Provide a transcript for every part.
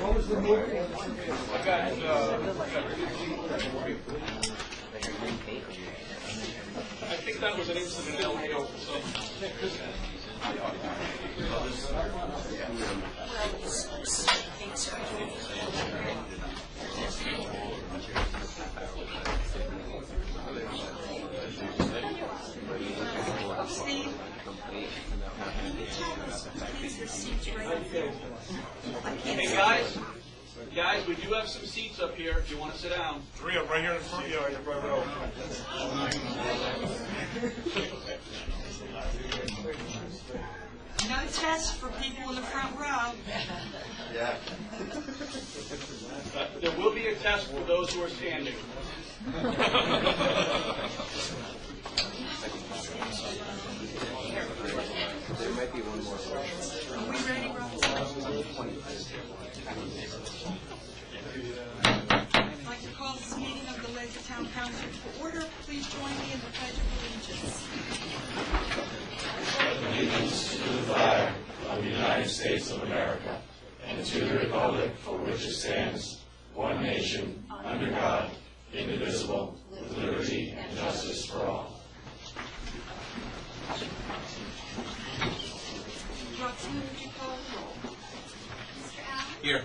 What was the move? I think that was an incidental deal. Steve? Hey guys, we do have some seats up here if you want to sit down. 3 up right here in the front yard, in the front row. No test for people in the front row. Yeah. There will be a test for those who are standing. There might be one more question. Are we ready, Rob? I'd like to call this meeting of the Ledyard Town Council to order. Please join me in the Pledge of Allegiance. Allegiance to the flag of the United States of America and to the republic for which it stands, one nation, under God, indivisible, with liberty and justice for all. Roxanne, would you call the roll? Mr. Allen? Here.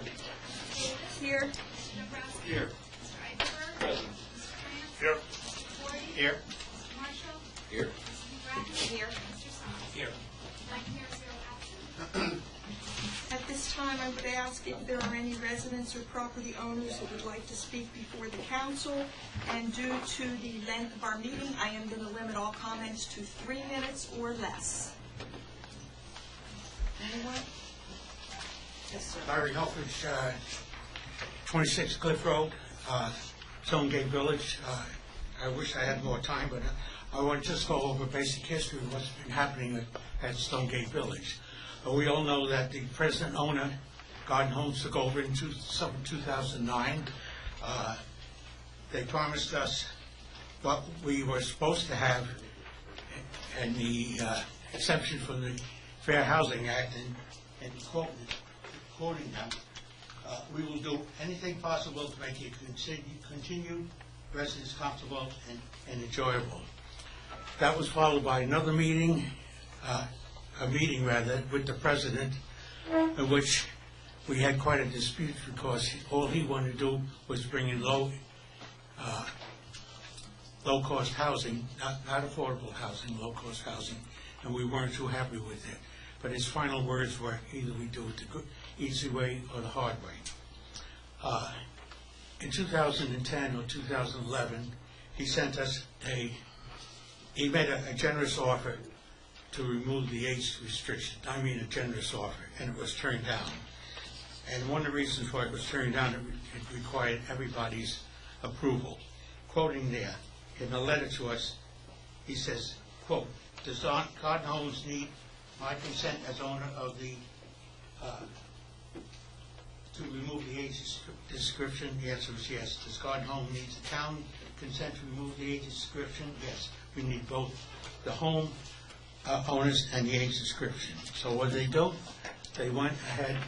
Here. Mr. Nebraska? Here. Mr. Eichenberg? Present. Mr. France? Here. Mr. Forty? Here. Mr. Marshall? Here. Mr. McGrath? Here. Mr. Soms? Here. 9 here, 0 absent. At this time, I would ask if there are any residents or property owners who would like to speak before the council. And due to the length of our meeting, I am going to limit all comments to 3 minutes or less. Anyone? Yes, sir. Larry Helfrich, 26 Cliff Road, Stonegate Village. I wish I had more time, but I want to just go over basic history of what's been happening at Stonegate Village. We all know that the present owner, Garden Homes, took over in summer 2009. They promised us what we were supposed to have and the exception from the Fair Housing Act, and quoting them, we will do anything possible to make it continued residents comfortable and enjoyable. That was followed by another meeting, with the president, in which we had quite a dispute because all he wanted to do was bring in low-cost housing, not affordable housing, low-cost housing, and we weren't too happy with it. But his final words were, either we do it the good, easy way or the hard way. In 2010 or 2011, he sent us he made a generous offer to remove the age restriction. I mean a generous offer, and it was turned down. And one of the reasons why it was turned down, it required everybody's approval. Quoting there, in a letter to us, he says, quote, does Garden Homes need my consent as owner of the, to remove the age description? The answer is yes. Does Garden Home need the town consent to remove the age description? Yes. We need both the home owners and the age description. So what they do, they went ahead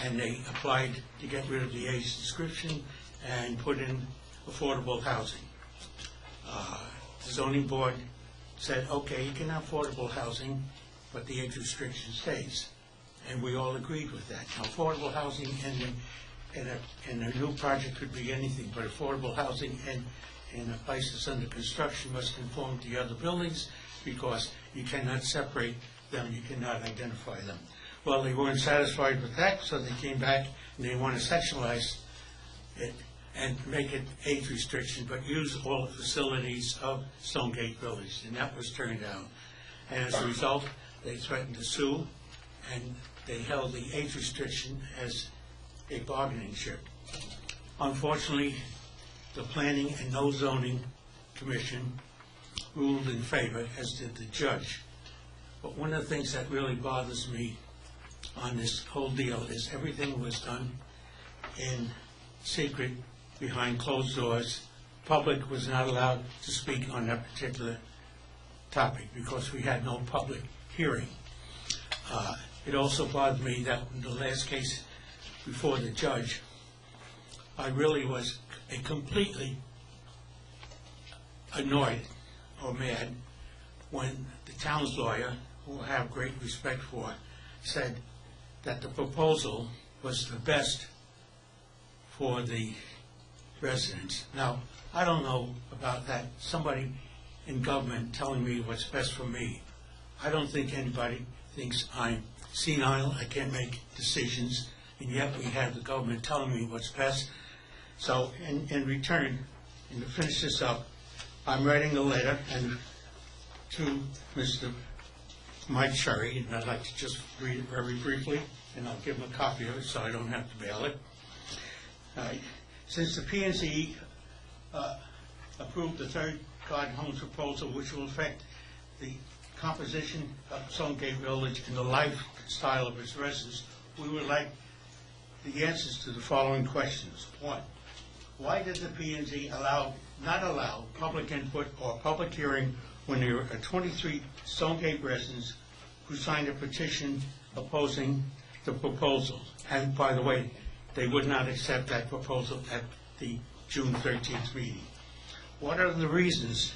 and they applied to get rid of the age description and put in affordable housing. The zoning board said, okay, you can have affordable housing, but the age restriction stays. And we all agreed with that. Now, affordable housing in a new project could be anything, but affordable housing in a place that's under construction must conform to the other buildings because you cannot separate them, you cannot identify them. Well, they weren't satisfied with that, so they came back and they want to sectionalize it and make it age restriction, but use all the facilities of Stonegate Village, and that was turned down. And as a result, they threatened to sue, and they held the age restriction as a bargaining chip. Unfortunately, the Planning and No Zoning Commission ruled in favor, as did the judge. But one of the things that really bothers me on this whole deal is everything was done in secret, behind closed doors. Public was not allowed to speak on that particular topic because we had no public hearing. It also bothered me that in the last case before the judge, I really was completely annoyed or mad when the town's lawyer, who I have great respect for, said that the proposal was the best for the residents. Now, I don't know about that. Somebody in government telling me what's best for me. I don't think anybody thinks I'm senile, I can't make decisions, and yet we have the government telling me what's best. So, in return, and to finish this up, I'm writing a letter to Mr. Mike Sherry, and I'd like to just read it very briefly, and I'll give him a copy of it so I don't have to mail it. Since the P&Z approved the third Garden Homes proposal, which will affect the composition of Stonegate Village and the lifestyle of its residents, we would like the answers to the following questions. 1, why did the P&Z not allow public input or public hearing when there are 23 Stonegate residents who signed a petition opposing the proposal? And by the way, they would not accept that proposal at the June 13th meeting. What are the reasons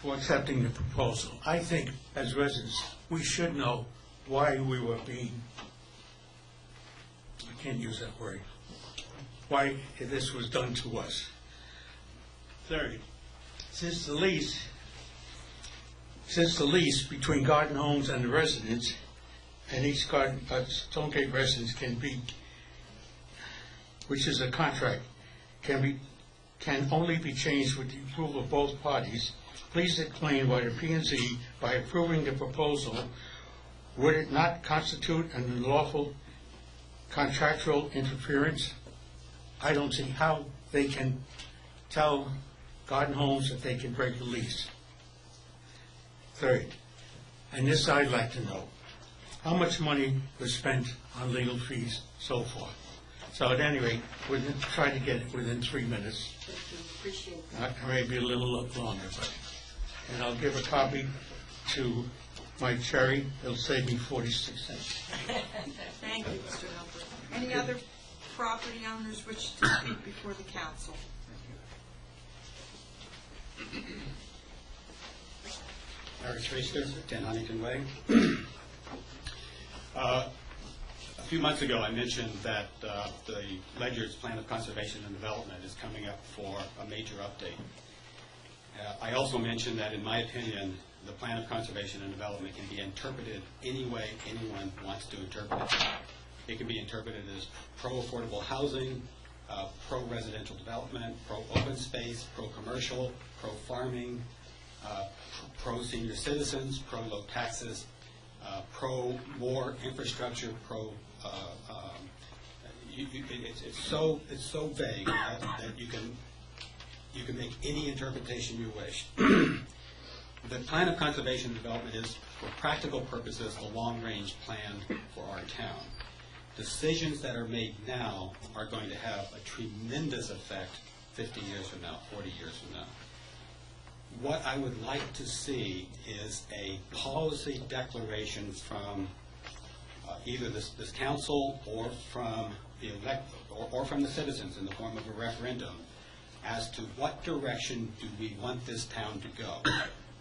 for accepting the proposal? I think, as residents, we should know why we were being, I can't use that word, why this was done to us. Third, since the lease between Garden Homes and the residents, and each Stonegate residents can be, which is a contract, can only be changed with the approval of both parties, please explain why the P&Z, by approving the proposal, would it not constitute an unlawful contractual interference? I don't see how they can tell Garden Homes that they can break the lease. Third, and this I'd like to know, how much money was spent on legal fees so far? So at any rate, we'll try to get it within 3 minutes. Appreciate Maybe a little longer, and I'll give a copy to Mike Cherry. It'll save me 46 cents. Thank you, Mr. Humphrey. Any other property owners wish to speak before the council? Eric Schweister, 10 Huntington Way. A few months ago, I mentioned that the Ledyard's Plan of Conservation and Development is coming up for a major update. I also mentioned that, in my opinion, the Plan of Conservation and Development can be interpreted any way anyone wants to interpret it. It can be interpreted as pro-affordable housing, pro-residential development, pro-open space, pro-commercial, pro-farming, pro-senior citizens, pro-low taxes, pro-more infrastructure, it's so vague that you can make any interpretation you wish. The Plan of Conservation and Development is, for practical purposes, the long-range plan for our town. Decisions that are made now are going to have a tremendous effect 50 years from now, 40 years from now. What I would like to see is a policy declaration from either this council or from the citizens in the form of a referendum as to what direction do we want this town to go.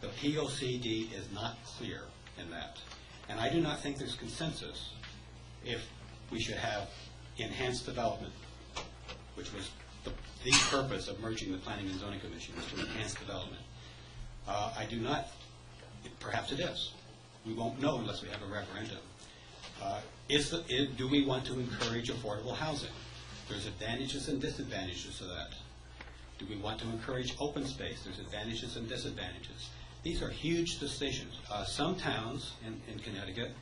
The POCD is not clear in that. And I do not think there's consensus if we should have enhanced development, which was the purpose of merging the Planning and Zoning Commission, was to enhance development. I do not, perhaps it is. We won't know unless we have a referendum. Do we want to encourage affordable housing? There's advantages and disadvantages to that. Do we want to encourage open space? There's advantages and disadvantages. These are huge decisions. Some towns in Connecticut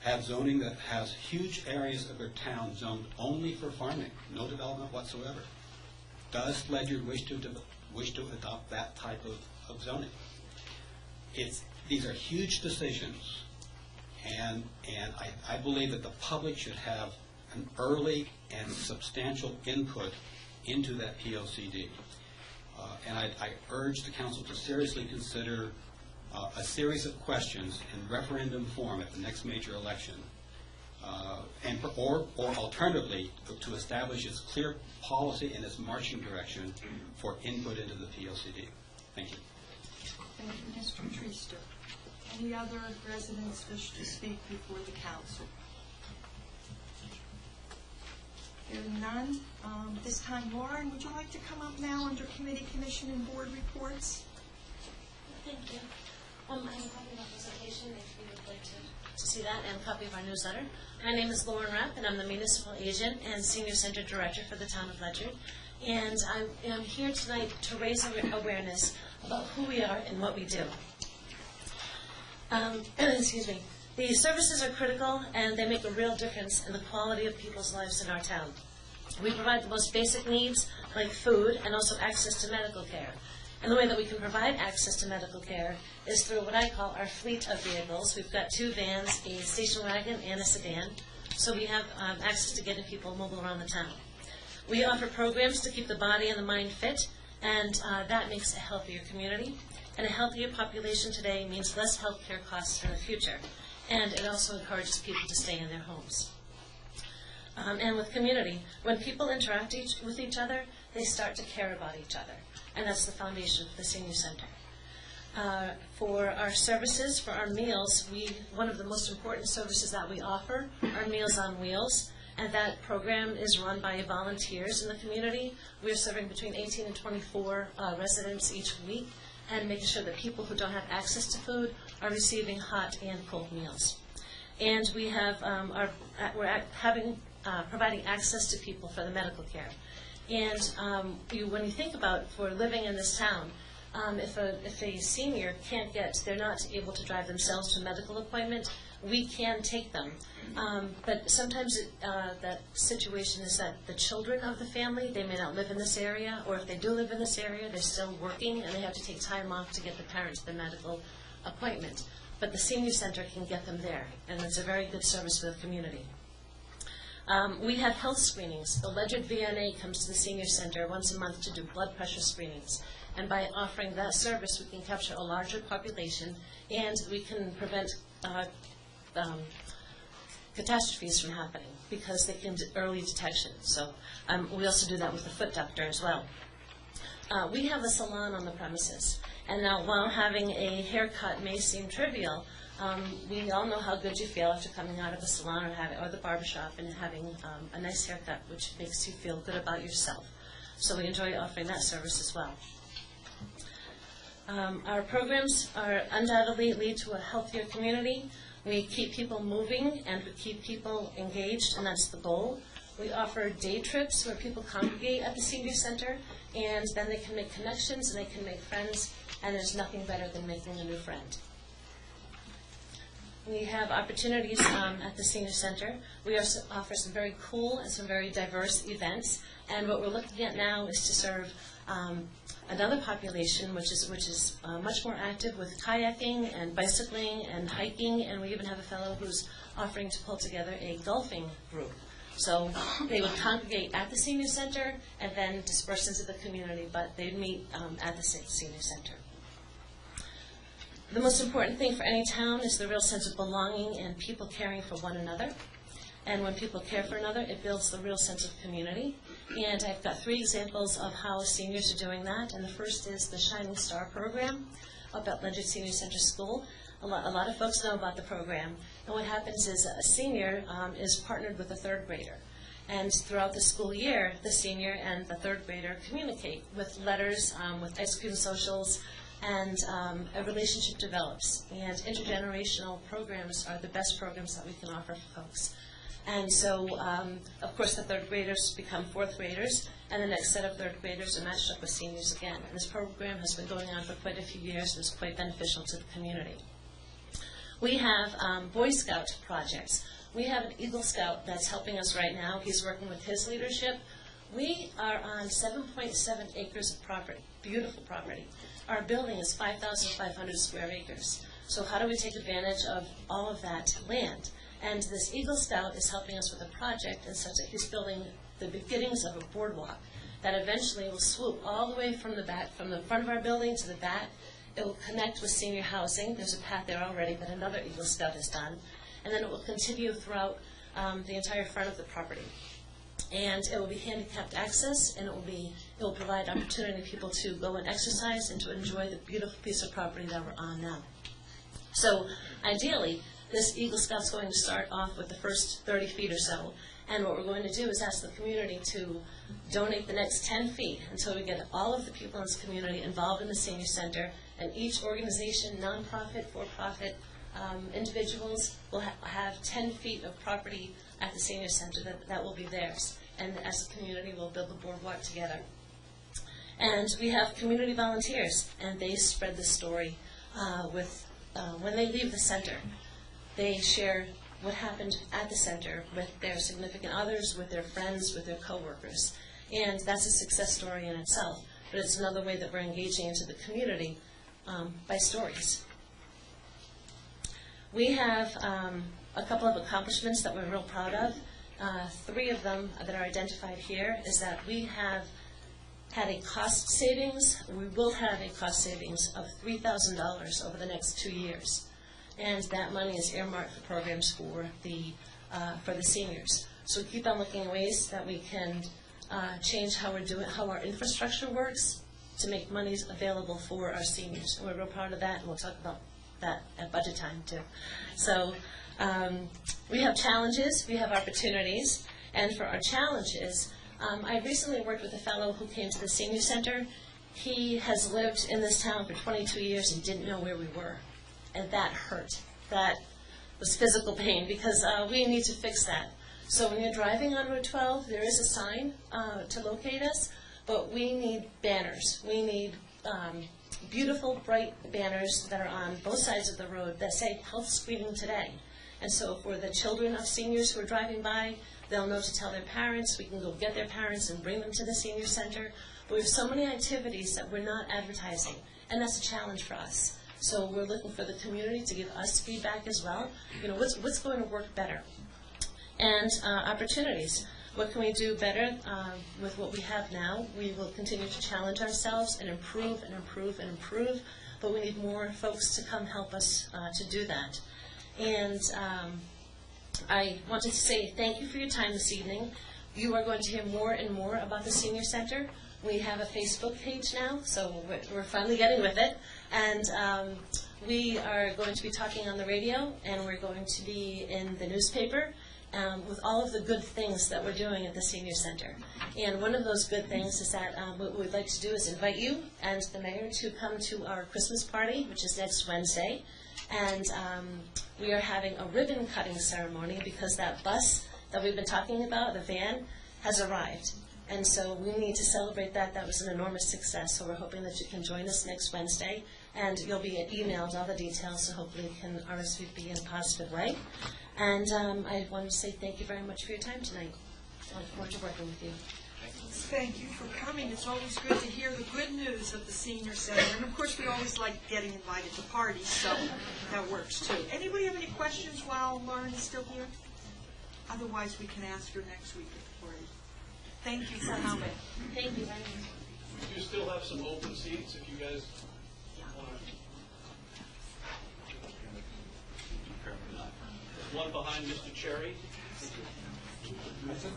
have zoning that has huge areas of their town zoned only for farming, no development whatsoever. Does Ledyard wish to adopt that type of zoning? These are huge decisions, and I believe that the public should have an early and substantial input into that POCD. And I urge the council to seriously consider a series of questions in referendum form at the next major election, or alternatively, to establish its clear policy and its marching direction for input into the POCD. Thank you. Thank you, Mr. Treaster. Any other residents wish to speak before the council? Hearing none. This time, Lauren, would you like to come up now under committee, commission, and board reports? Thank you. I have a copy of our presentation if you would like to see that, and a copy of our newsletter. My name is Lauren Rapp, and I'm the municipal agent and senior center director for the town of Ledyard. And I am here tonight to raise awareness about who we are and what we do. Excuse me. The services are critical, and they make a real difference in the quality of people's lives in our town. We provide the most basic needs, like food, and also access to medical care. And the way that we can provide access to medical care is through what I call our fleet of vehicles. We've got 2 vans, a station wagon, and a sedan. So we have access to getting people mobile around the town. We offer programs to keep the body and the mind fit, and that makes a healthier community. And a healthier population today means less health care costs in the future. And it also encourages people to stay in their homes. And with community, when people interact with each other, they start to care about each other. And that's the foundation of the senior center. For our services, for our meals, one of the most important services that we offer are Meals on Wheels. And that program is run by volunteers in the community. We're serving between 18 and 24 residents each week, and making sure that people who don't have access to food are receiving hot and cold meals. And we have providing access to people for the medical care. And when you think about for living in this town, if a senior they're not able to drive themselves to a medical appointment, we can take them. But sometimes that situation is that the children of the family, they may not live in this area, or if they do live in this area, they're still working and they have to take time off to get the parent to the medical appointment. But the senior center can get them there, and it's a very good service for the community. We have health screenings. The Ledyard VNA comes to the senior center once a month to do blood pressure screenings. And by offering that service, we can capture a larger population, and we can prevent catastrophes from happening because they can do early detection. So we also do that with the foot doctor as well. We have a salon on the premises, and now while having a haircut may seem trivial, we all know how good you feel after coming out of the salon or the barbershop and having a nice haircut, which makes you feel good about yourself. So we enjoy offering that service as well. Our programs are undoubtedly lead to a healthier community. We keep people moving and we keep people engaged, and that's the goal. We offer day trips where people congregate at the senior center, and then they can make connections and they can make friends, and there's nothing better than making a new friend. We have opportunities at the senior center. We also offer some very cool and some very diverse events, and what we're looking at now is to serve another population which is much more active with kayaking and bicycling and hiking, and we even have a fellow who's offering to pull together a golfing group. So they would congregate at the senior center and then disperse into the community, but they'd meet at the senior center. The most important thing for any town is the real sense of belonging and people caring for one another. And when people care for another, it builds the real sense of community. And I've got 3 examples of how seniors are doing that. And the first is the Shining Star program up at Ledyard Senior Center School. A lot of folks know about the program. And what happens is a senior is partnered with a 3rd grader. And throughout the school year, the senior and the 3rd grader communicate with letters, with ice cream socials, and a relationship develops. And intergenerational programs are the best programs that we can offer for folks. And so, of course, the 3rd graders become 4th graders, and the next set of 3rd graders are matched up with seniors again. And this program has been going on for quite a few years and is quite beneficial to the community. We have Boy Scout projects. We have an Eagle Scout that's helping us right now. He's working with his leadership. We are on 7.7 acres of property, beautiful property. Our building is 5,500 square acres. So how do we take advantage of all of that land? And this Eagle Scout is helping us with a project in such that he's building the beginnings of a boardwalk that eventually will swoop all the way from the back, from the front of our building to the back. It will connect with senior housing. There's a path there already that another Eagle Scout has done. And then it will continue throughout the entire front of the property. And it will be handicapped access, and it will provide opportunity for people to go and exercise and to enjoy the beautiful piece of property that we're on now. So ideally, this Eagle Scout's going to start off with the first 30 feet or so, and what we're going to do is ask the community to donate the next 10 feet until we get all of the people in this community involved in the senior center, and each organization, nonprofit, for-profit, individuals will have 10 feet of property at the senior center that will be theirs. And as a community, we'll build the boardwalk together. And we have community volunteers, and they spread the story when they leave the center. They share what happened at the center with their significant others, with their friends, with their coworkers. And that's a success story in itself. But it's another way that we're engaging into the community by stories. We have a couple of accomplishments that we're real proud of. 3 of them that are identified here is that we have had a cost savings, we will have a cost savings of $3,000 over the next 2 years. And that money is earmarked for programs for the seniors. So we keep on looking at ways that we can change how our infrastructure works to make monies available for our seniors. And we're real proud of that, and we'll talk about that at budget time too. So we have challenges, we have opportunities, and for our challenges, I recently worked with a fellow who came to the senior center. He has lived in this town for 22 years and didn't know where we were, and that hurt. That was physical pain, because we need to fix that. So when you're driving on Route 12, there is a sign to locate us, but we need banners. We need beautiful, bright banners that are on both sides of the road that say health screening today. And so for the children of seniors who are driving by, they'll know to tell their parents. We can go get their parents and bring them to the senior center. But we have so many activities that we're not advertising, and that's a challenge for us. So we're looking for the community to give us feedback as well. You know, what's going to work better? And opportunities. What can we do better with what we have now? We will continue to challenge ourselves and improve and improve and improve, but we need more folks to come help us to do that. And I wanted to say thank you for your time this evening. You are going to hear more and more about the Senior Center. We have a Facebook page now, so we're finally getting with it. And we are going to be talking on the radio, and we're going to be in the newspaper. With all of the good things that we're doing at the Senior Center. And one of those good things is that what we'd like to do is invite you and the mayor to come to our Christmas party, which is next Wednesday. And we are having a ribbon cutting ceremony because that bus that we've been talking about, the van, has arrived. And so we need to celebrate that. That was an enormous success. So we're hoping that you can join us next Wednesday. And you'll be emailed all the details, so hopefully you can RSVP in a positive way. And I wanted to say thank you very much for your time tonight. I look forward to working with you. Thank you for coming. It's always good to hear the good news of the Senior Center. And of course, we always like getting invited to parties, so that works too. Anybody have any questions while Lauren is still here? Otherwise, we can ask her next week at the party. Thank you for coming. Thank you very much. We do still have some open seats if you guys want to. One behind Mr. Cherry.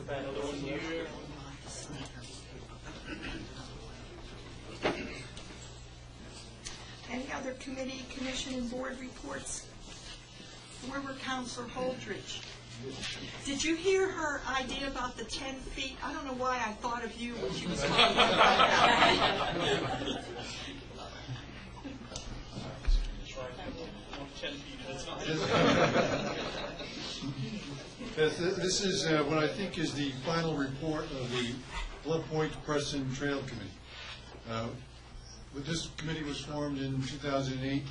Another one here. Any other committee, commission, and board reports? Former Councilor Holdridge. Did you hear her idea about the 10 feet? I don't know why I thought of you when she was talking about that. 10 feet. This is what I think is the final report of the Blood Point Preston Trail Committee. This committee was formed in 2008,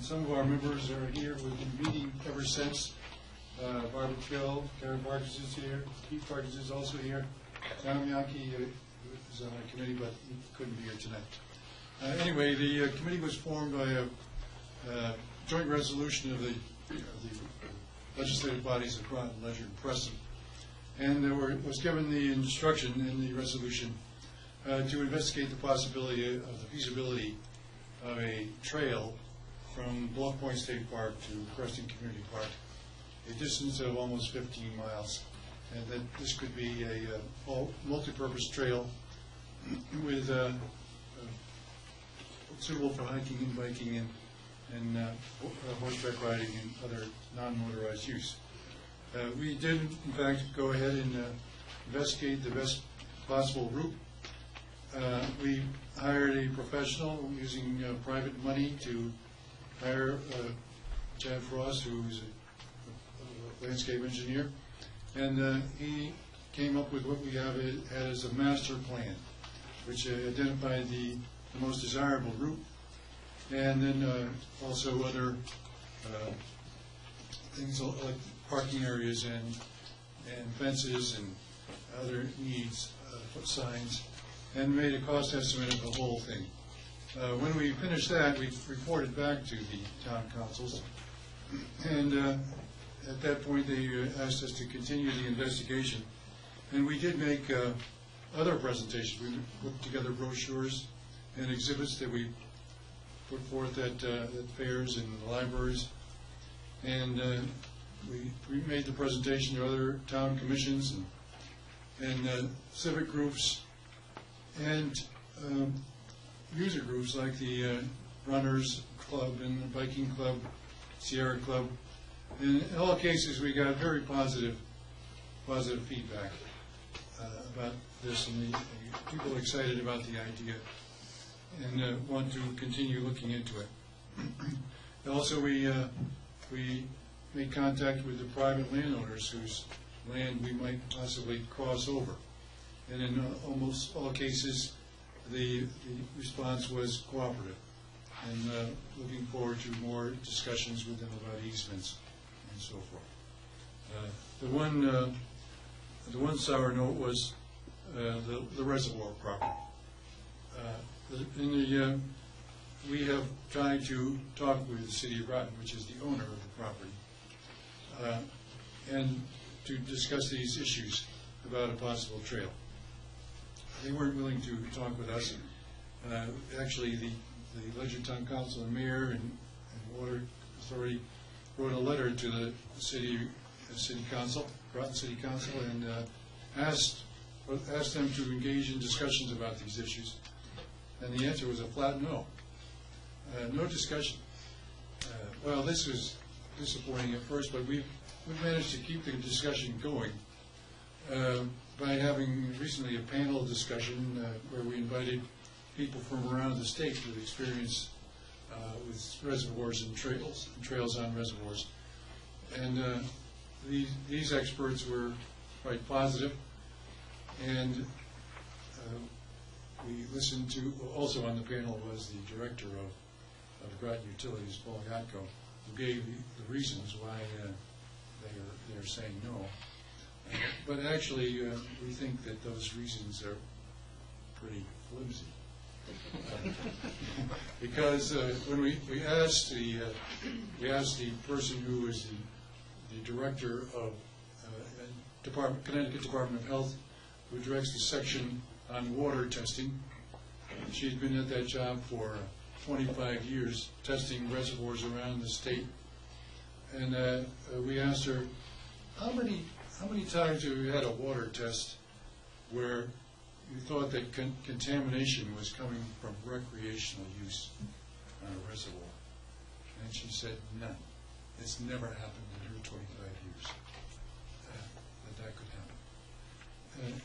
and some of our members are here. We've been meeting ever since. Barbara Kill, Karen Parkins is here, Keith Parkins is also here. Tom Yankee is on our committee, but he couldn't be here tonight. Anyway, the committee was formed by a joint resolution of the legislative bodies of Groton, Ledyard, and Preston. And there was given the instruction in the resolution to investigate the possibility of the feasibility of a trail from Bluff Point State Park to Preston Community Park, a distance of almost 15 miles. And that this could be a multi-purpose trail with suitable for hiking and biking and horseback riding and other non-motorized use. We did, in fact, go ahead and investigate the best possible route. We hired a professional using private money to hire Chad Frost, who is a landscape engineer, and he came up with what we have as a master plan, which identified the most desirable route, and then also other things like parking areas and fences and other needs, signs, and made a cost estimate of the whole thing. When we finished that, we reported back to the town councils, and at that point they asked us to continue the investigation. And we did make other presentations. We put together brochures and exhibits that we put forth at fairs and libraries, and we made the presentation to other town commissions and civic groups and user groups like the Runners Club and the Biking Club, Sierra Club. In all cases, we got very positive feedback about this, and the people are excited about the idea and want to continue looking into it. Also, we made contact with the private landowners whose land we might possibly cross over. And in almost all cases, the response was cooperative. And looking forward to more discussions with them about easements and so forth. The one sour note was the reservoir property. We have tried to talk with the city of Groton, which is the owner of the property, and to discuss these issues about a possible trail. They weren't willing to talk with us. Actually, the Ledyard Town Council and Mayor and Water Authority wrote a letter to the City Council, Groton City Council, and asked them to engage in discussions about these issues. And the answer was a flat no. No discussion. Well, this was disappointing at first, but we've managed to keep the discussion going by having recently a panel discussion where we invited people from around the state with experience with reservoirs and trails on reservoirs. And these experts were quite positive, and we listened to, also on the panel was the director of Groton Utilities, Paul Gatko, who gave the reasons why they're saying no. But actually, we think that those reasons are pretty flimsy. Because when we asked the person who is the director of Connecticut Department of Health, who directs the section on water testing, she's been at that job for 25 years, testing reservoirs around the state. And we asked her, how many times have you had a water test where you thought that contamination was coming from recreational use on a reservoir? And she said, none. It's never happened in her 25 years that could happen.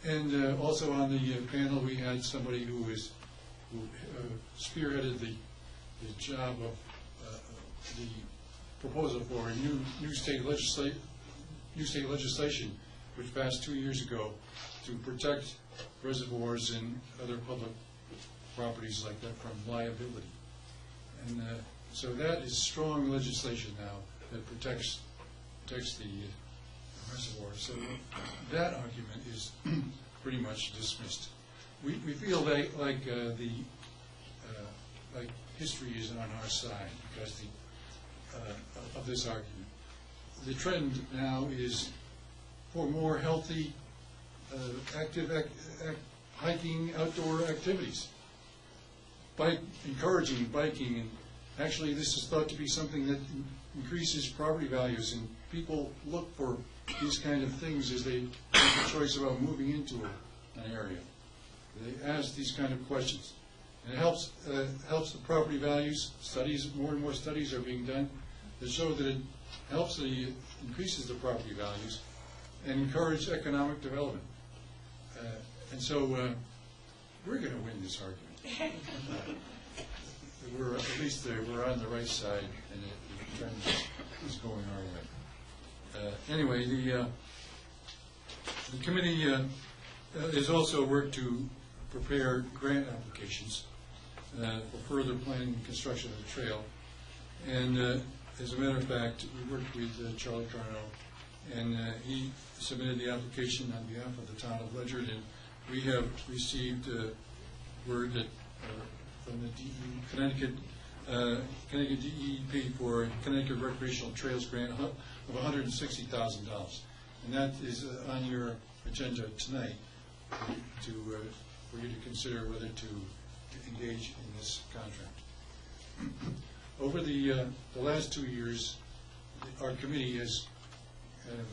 And also on the panel, we had somebody who spearheaded the job of the proposal for a new state legislation, which passed 2 years ago, to protect reservoirs and other public properties like that from liability. And So that is strong legislation now that protects the reservoir. So that argument is pretty much dismissed. We feel like history is on our side because of this argument. The trend now is for more healthy, active hiking, outdoor activities. Encouraging biking, and actually this is thought to be something that increases property values, and people look for these kind of things as they make a choice about moving into an area. They ask these kind of questions. And it helps the property values. More and more studies are being done that show that it increases the property values and encourages economic development. And so we're going to win this argument. At least we're on the right side, and the trend is going our way. Anyway, the committee has also worked to prepare grant applications for further planning and construction of the trail. And as a matter of fact, we worked with Charlie Carno, and he submitted the application on behalf of the town of Ledyard, and we have received word that from the Connecticut DEP for Connecticut Recreational Trails grant of $160,000, and that is on your agenda tonight for you to consider whether to engage in this contract. Over the last 2 years, our committee has kind of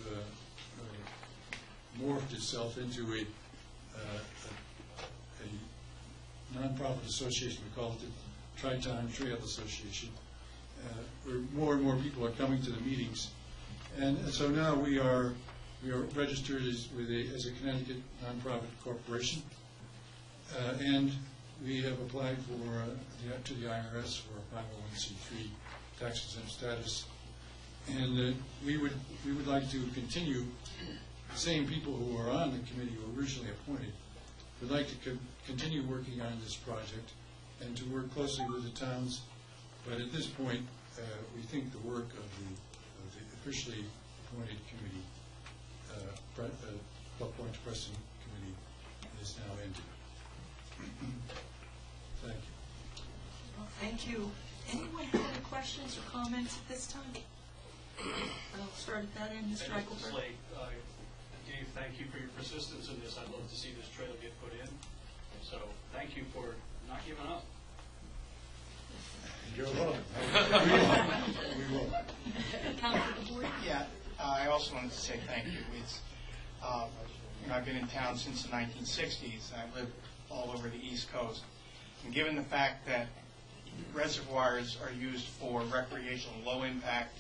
morphed itself into a nonprofit association. We call it the Tri-Town Trail Association, where more and more people are coming to the meetings. And so now we are registered as a Connecticut nonprofit corporation, and we have applied to the IRS for a 501c3 tax-exempt status. And we would like to continue. The same people who are on the committee who were originally appointed would like to continue working on this project and to work closely with the towns. But at this point, we think the work of the officially appointed committee, Buck Point Preston Committee, is now ended. Thank you. Well, thank you. Anyone have any questions or comments at this time? I'll start at that end, Mr. Eichelberg. Slate, Dave, thank you for your persistence in this. I'd love to see this trail get put in. So thank you for not giving up. You're welcome. We will. Councilor DeBoer? Yeah, I also wanted to say thank you. It's, I've been in town since the 1960s. I've lived all over the East Coast. And given the fact that reservoirs are used for recreational, low-impact,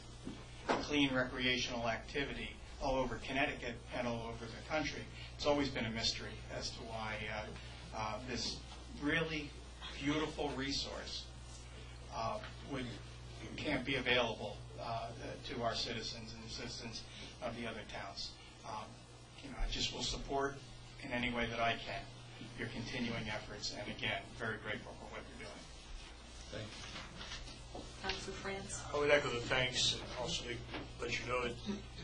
clean recreational activity all over Connecticut and all over the country, it's always been a mystery as to why this really beautiful resource can't be available to our citizens and the citizens of the other towns. I just will support in any way that I can your continuing efforts, and again, very grateful for what you're doing. Thank you. Councilor France? I would echo the thanks, and also let you know that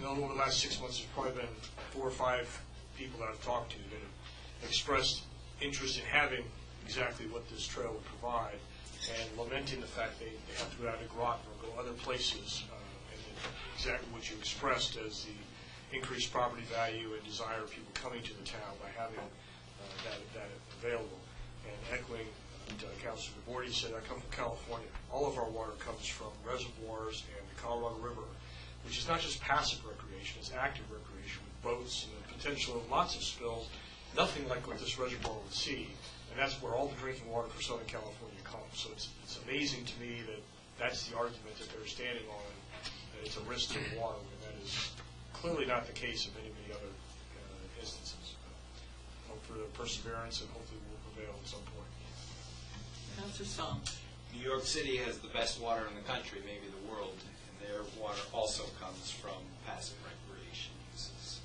over the last 6 months, there's probably been 4 or 5 people that I've talked to that have expressed interest in having exactly what this trail would provide, and lamenting the fact they have to go out to Groton or go other places, and exactly what you expressed as the increased property value and desire of people coming to the town by having that available. And echoing Councilor DeBoer said, I come from California. All of our water comes from reservoirs and the Colorado River, which is not just passive recreation, it's active recreation with boats and the potential of lots of spills, nothing like what this reservoir would see. And that's where all the drinking water for Southern California comes. So it's amazing to me that that's the argument that they're standing on, that it's a risk to the water, when that is clearly not the case in many, many other instances. Hope for the perseverance, and hopefully we'll prevail at some point. Councilor Song? New York City has the best water in the country, maybe the world, and their water also comes from passive recreation uses.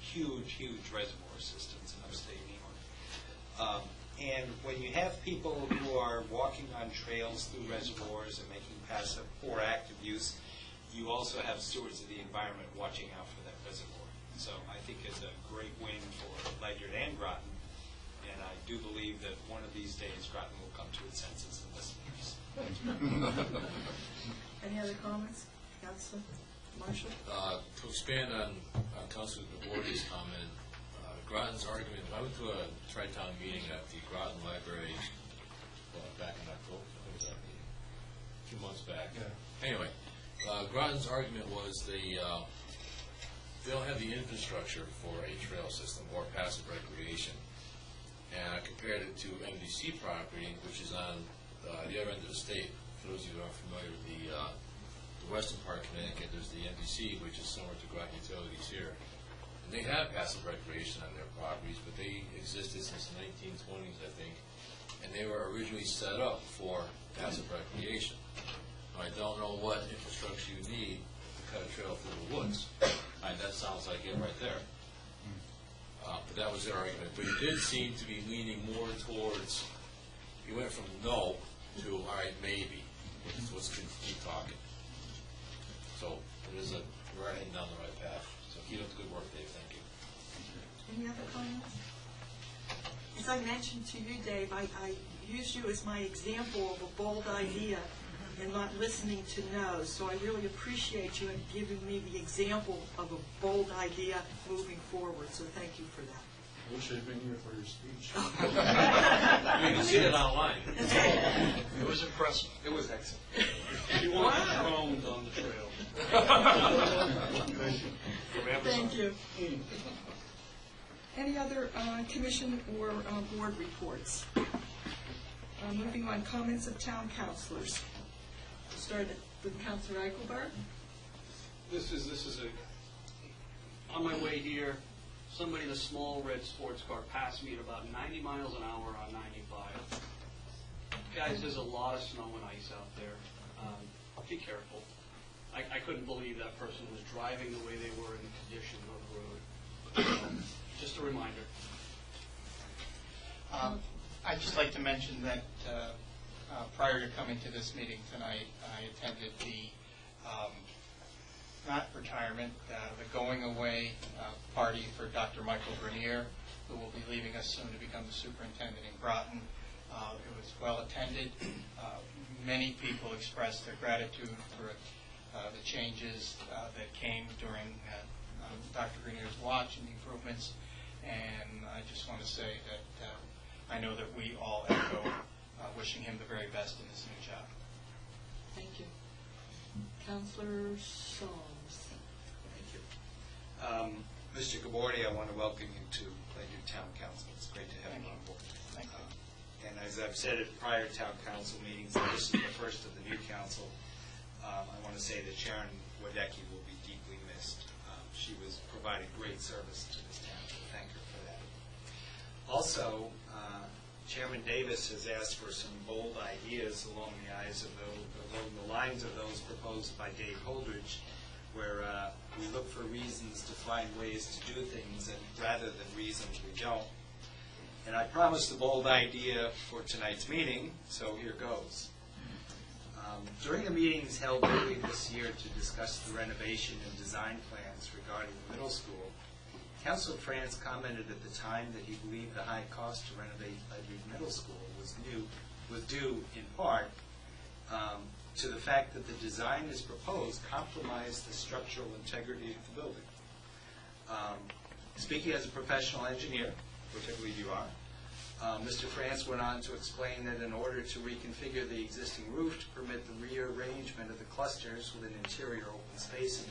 Huge, huge reservoir systems in upstate New York. And when you have people who are walking on trails through reservoirs and making passive or active use, you also have stewards of the environment watching out for that reservoir. So I think it's a great win for Ledyard and Groton, and I do believe that one of these days Groton will come to its senses and listen to us. Any other comments? Councilor Marshall? To expand on Councilor Gabordi's comment, Groton's argument, I went to a Tri-Town meeting at the Groton Library back in October, I think it was a few months back. Yeah. Anyway, Groton's argument was they don't have the infrastructure for a trail system or passive recreation. And I compared it to MDC property, which is on the other end of the state. For those of you who aren't familiar with the western part of Connecticut, there's the MDC, which is similar to Groton Utilities here. And they have passive recreation on their properties, but they existed since the 1920s, I think. And they were originally set up for passive recreation. Now, I don't know what infrastructure you need to cut a trail through the woods. That sounds like it right there. But that was their argument. But he did seem to be leaning more towards, he went from no to, all right, maybe. Let's keep talking. So we're heading down the right path. So keep up the good work, Dave. Thank you. Any other comments? As I mentioned to you, Dave, I used you as my example of a bold idea and not listening to no. So I really appreciate you in giving me the example of a bold idea moving forward. So thank you for that. I wish I'd been here for your speech. You can see it online. It was impressive. It was excellent. He wants drones on the trail. Thank you. Any other commission or board reports? Moving on, comments of town councilors. Start with Councilor Eichelberg. This is a, on my way here, somebody in a small red sports car passed me at about 90 miles an hour on 95. Guys, there's a lot of snow and ice out there. Be careful. I couldn't believe that person was driving the way they were in the condition of the road. Just a reminder. I'd just like to mention that prior to coming to this meeting tonight, I attended the, not retirement, the going away party for Dr. Michael Grenier, who will be leaving us soon to become the superintendent in Groton. It was well attended. Many people expressed their gratitude for the changes that came during Dr. Grenier's watch and the improvements. And I just want to say that I know that we all echo wishing him the very best in his new job. Thank you. Councilor Solms. Thank you. Mr. Gabordi, I want to welcome you to Ledyard Town Council. It's great to have you on board. Thank you. And as I've said at prior town council meetings, this is the first of the new council. I want to say that Sharon Wadecki will be deeply missed. She was providing great service to this town, so thank her for that. Also, Chairman Davis has asked for some bold ideas along the lines of those proposed by Dave Holdridge, where we look for reasons to find ways to do things, and rather than reasons we don't. And I promised a bold idea for tonight's meeting, so here goes. During the meetings held early this year to discuss the renovation and design plans regarding the middle school, Councilor France commented at the time that he believed the high cost to renovate Ledyard Middle School was due in part to the fact that the design as proposed compromised the structural integrity of the building. Speaking as a professional engineer, which I believe you are, Mr. France went on to explain that in order to reconfigure the existing roof to permit the rearrangement of the clusters with an interior open space and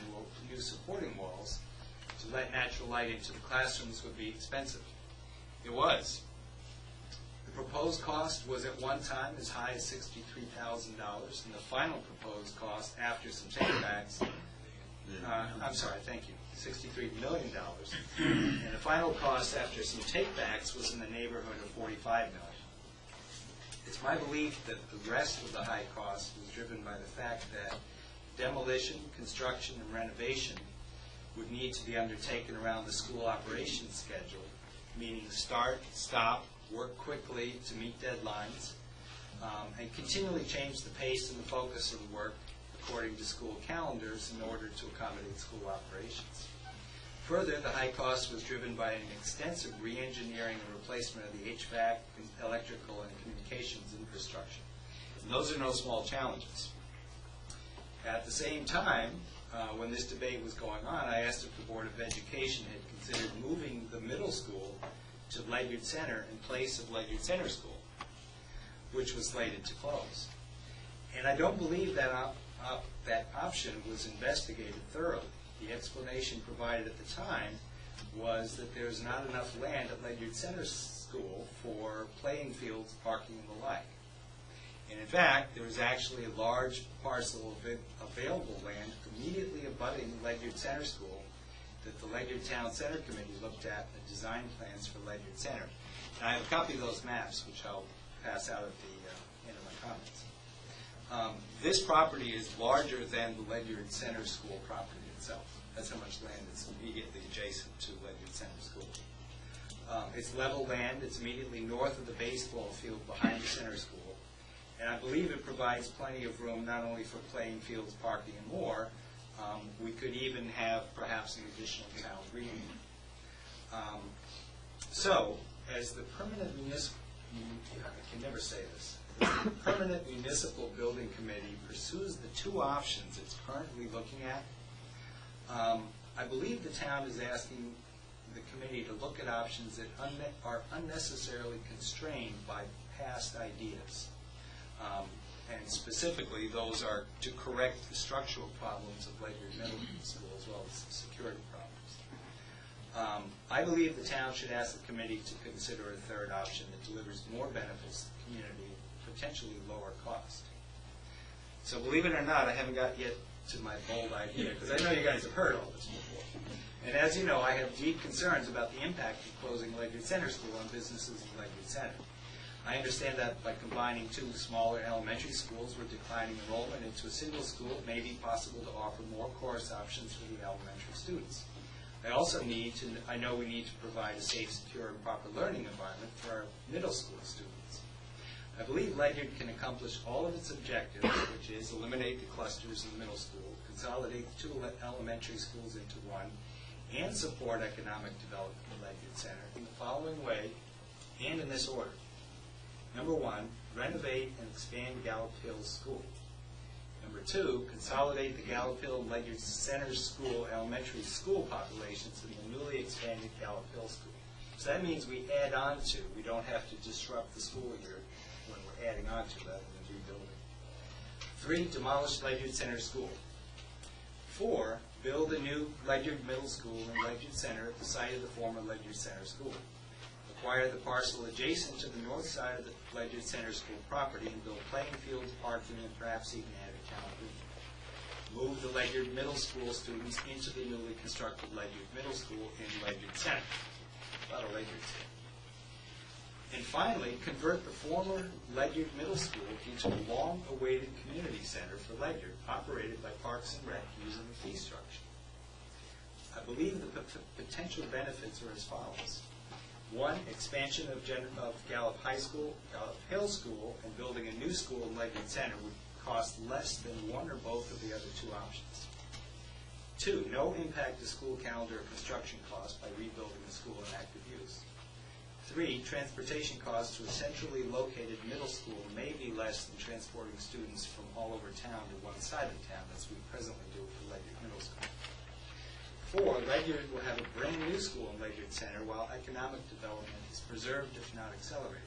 new supporting walls to let natural light into the classrooms would be expensive. It was. The proposed cost was at one time as high as $63,000, and the final proposed cost after some takebacks, $63 million, and the final cost after some takebacks was in the neighborhood of $45 million. It's my belief that the rest of the high cost was driven by the fact that demolition, construction, and renovation would need to be undertaken around the school operations schedule, meaning start, stop, work quickly to meet deadlines, and continually change the pace and the focus of the work according to school calendars in order to accommodate school operations. Further, the high cost was driven by an extensive re-engineering and replacement of the HVAC, electrical, and communications infrastructure. And those are no small challenges. At the same time, when this debate was going on, I asked if the Board of Education had considered moving the middle school to Ledyard Center in place of Ledyard Center School, which was slated to close. And I don't believe that that option was investigated thoroughly. The explanation provided at the time was that there's not enough land at Ledyard Center School for playing fields, parking, and the like. And in fact, there was actually a large parcel of available land immediately abutting Ledyard Center School that the Ledyard Town Center Committee looked at the design plans for Ledyard Center. And I have a copy of those maps, which I'll pass out at the end of my comments. This property is larger than the Ledyard Center School property itself. That's how much land is immediately adjacent to Ledyard Center School. It's level land. It's immediately north of the baseball field behind the center school. And I believe it provides plenty of room not only for playing fields, parking, and more. We could even have perhaps an additional town green. So, as the permanent municipal, I can never say this, the permanent municipal building committee pursues the two options it's currently looking at, I believe the town is asking the committee to look at options that are unnecessarily constrained by past ideas. And specifically, those are to correct the structural problems of Ledyard Middle School as well as the security problems. I believe the town should ask the committee to consider a third option that delivers more benefits to the community, potentially lower cost. So believe it or not, I haven't got yet to my bold idea, because I know you guys have heard all this before. And as you know, I have deep concerns about the impact of closing Ledyard Center School on businesses in Ledyard Center. I understand that by combining two smaller elementary schools with declining enrollment into a single school, it may be possible to offer more course options for the elementary students. I know we need to provide a safe, secure, and proper learning environment for our middle school students. I believe Ledyard can accomplish all of its objectives, which is eliminate the clusters in the middle school, consolidate the two elementary schools into one, and support economic development in Ledyard Center in the following way, and in this order. Number one, renovate and expand Gallup Hill School. Number two, consolidate the Gallup Hill and Ledyard Center School elementary school populations in the newly expanded Gallup Hill School. So that means we add on to, we don't have to disrupt the school year when we're adding on to that and rebuilding. 3, demolish Ledyard Center School. 4, build a new Ledyard Middle School in Ledyard Center at the site of the former Ledyard Center School. Acquire the parcel adjacent to the north side of the Ledyard Center School property and build playing fields, parking, and perhaps even add a town green. Move the Ledyard Middle School students into the newly constructed Ledyard Middle School in Ledyard Center. A lot of Ledyards here. And finally, convert the former Ledyard Middle School into a long-awaited community center for Ledyard, operated by Parks and Rec using a fee structure. I believe the potential benefits are as follows. 1, expansion of Gallup High School, Gallup Hill School, and building a new school in Ledyard Center would cost less than one or both of the other two options. 2, no impact to school calendar or construction costs by rebuilding the school in active use. 3, transportation costs to a centrally located middle school may be less than transporting students from all over town to one side of town, as we presently do for Ledyard Middle School. 4, Ledyard will have a brand new school in Ledyard Center while economic development is preserved, if not accelerated.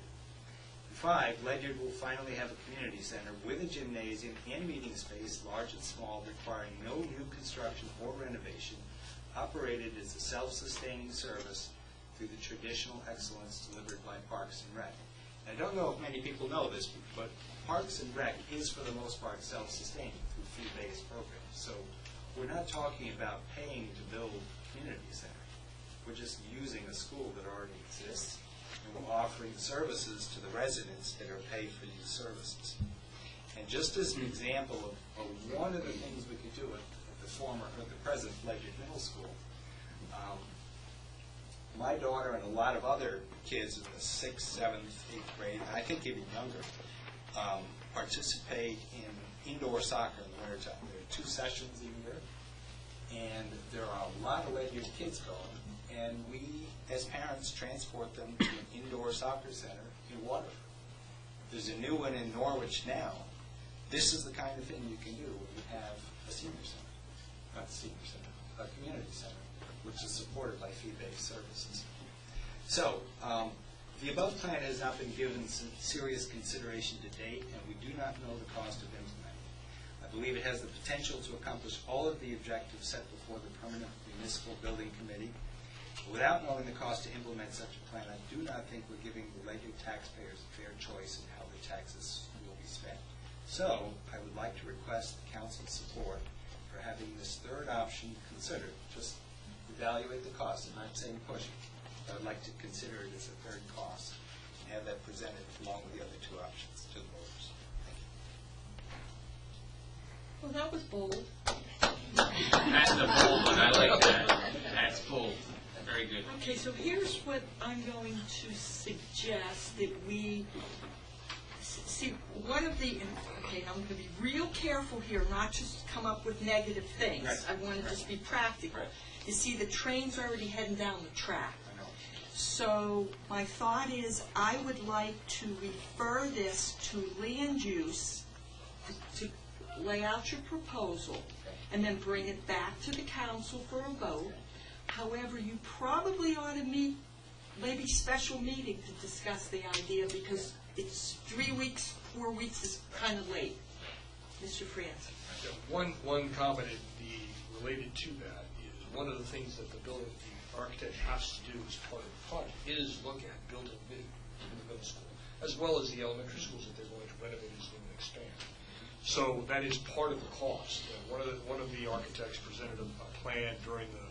5, Ledyard will finally have a community center with a gymnasium and meeting space, large and small, requiring no new construction or renovation, operated as a self-sustaining service through the traditional excellence delivered by Parks and Rec. And I don't know if many people know this, but Parks and Rec is for the most part self-sustaining through fee-based programs. So we're not talking about paying to build a community center. We're just using a school that already exists, and we're offering services to the residents that are paid for these services. And just as an example of one of the things we could do at the present Ledyard Middle School, my daughter and a lot of other kids in the 6th, 7th, 8th grade, and I think even younger, participate in indoor soccer in the wintertime. There are 2 sessions a year, and there are a lot of Ledyard kids going, and we, as parents, transport them to an indoor soccer center in Waterford. There's a new one in Norwich now. This is the kind of thing you can do when you have a senior center, not a senior center, a community center, which is supported by fee-based services. So, the above plan has not been given serious consideration to date, and we do not know the cost of implementing it. I believe it has the potential to accomplish all of the objectives set before the Permanent Municipal Building Committee. Without knowing the cost to implement such a plan, I do not think we're giving the Ledyard taxpayers a fair choice in how the taxes will be spent. So, I would like to request the council's support for having this third option considered. Just evaluate the cost. I'm not saying push it. I would like to consider it as a third cost and have that presented along with the other 2 options to the voters. Thank you. Well, that was bold. That's the bold one. I like that. That's bold. Very good. Okay, so here's what I'm going to suggest that we see. One of the, okay, I'm going to be real careful here, not just come up with negative things. Right. I want to just be practical. Right. You see, the train's already heading down the track. So my thought is I would like to refer this to land use to lay out your proposal and then bring it back to the council for a vote. However, you probably ought to meet, maybe special meeting to discuss the idea because it's 3 weeks, 4 weeks is kind of late. Mr. France. One comment related to that is one of the things that the architect has to do as part of the project is look at building new in the middle school, as well as the elementary schools that they're going to renovate and expand. So that is part of the cost. One of the architects presented a plan during the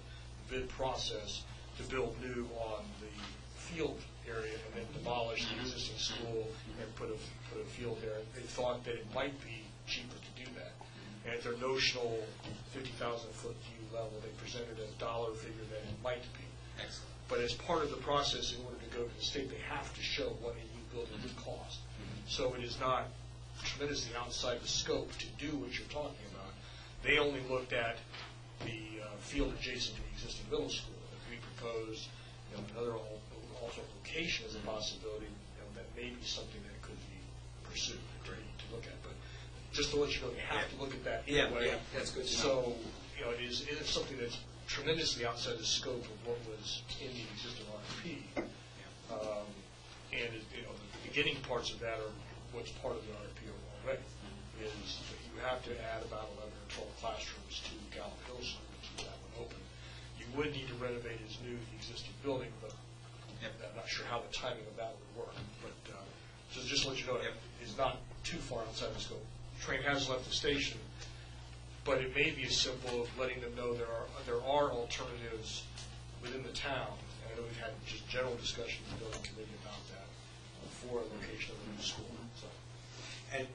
bid process to build new on the field area and then demolish the existing school and put a field there. They thought that it might be cheaper to do that. And at their notional 50,000-foot view level, they presented a dollar figure that it might be. Excellent. But as part of the process, in order to go to the state, they have to show what a new building would cost. So it is not tremendously outside the scope to do what you're talking about. They only looked at the field adjacent to the existing middle school. If we propose another alternate location as a possibility, that may be something that could be pursued to look at. But just to let you know, you have to look at that anyway. Yeah, that's good to know. So, it is something that's tremendously outside the scope of what was in the existing RFP. And the beginning parts of that are what's part of the RFP already, is that you have to add about 11 or 12 classrooms to Gallup Hill School to keep that one open. You would need to renovate as new the existing building, but I'm not sure how the timing of that would work. But just to let you know, it is not too far outside the scope. The train has left the station, but it may be as simple as letting them know there are alternatives within the town. And I know we've had just general discussion with the building committee about that for a location of a new school. So. And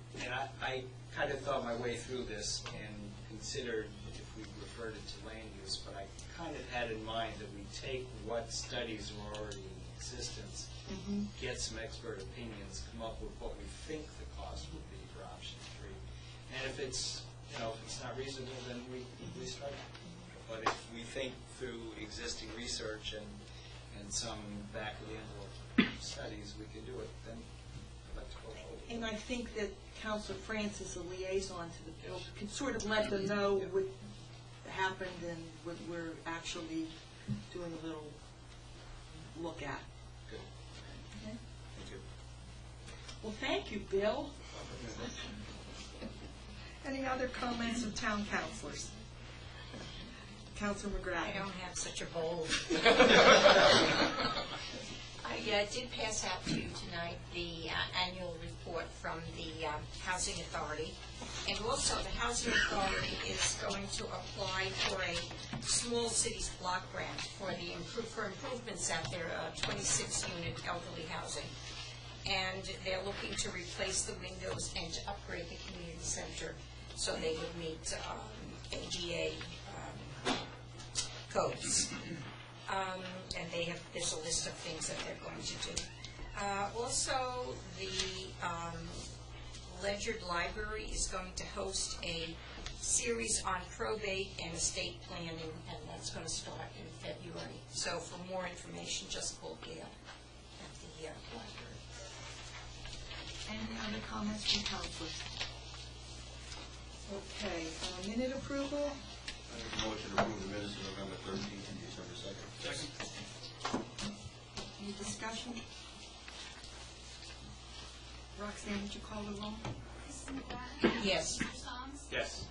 I kind of thought my way through this and considered if we referred it to land use, but I kind of had in mind that we take what studies are already in existence, get some expert opinions, come up with what we think the cost would be for option 3. And if it's not reasonable, then we strike it. But if we think through existing research and some back of the envelope studies, we can do it, then I'd like to go forward. And I think that Councilor France is a liaison to the bill, can sort of let them know what happened and what we're actually doing a little look at. Good. Okay? Thank you. Well, thank you, Bill. Any other comments of town councilors? Councilor McGrath. I don't have such a bold. I did pass out to you tonight the annual report from the Housing Authority. And also the Housing Authority is going to apply for a small cities block grant for improvements at their 26-unit elderly housing. And they're looking to replace the windows and to upgrade the community center so they would meet ADA codes. And there's a list of things that they're going to do. Also, the Ledyard Library is going to host a series on probate and estate planning, and that's going to start in February. So for more information, just call Gail at the library. Any other comments from councilors? Okay, minute approval? I make a motion to approve the minutes of November 13th and December 2nd. Second. Any discussion? Roxanne, would you call the roll? Mrs. McGuire? Yes. Mr. Thomas? Yes.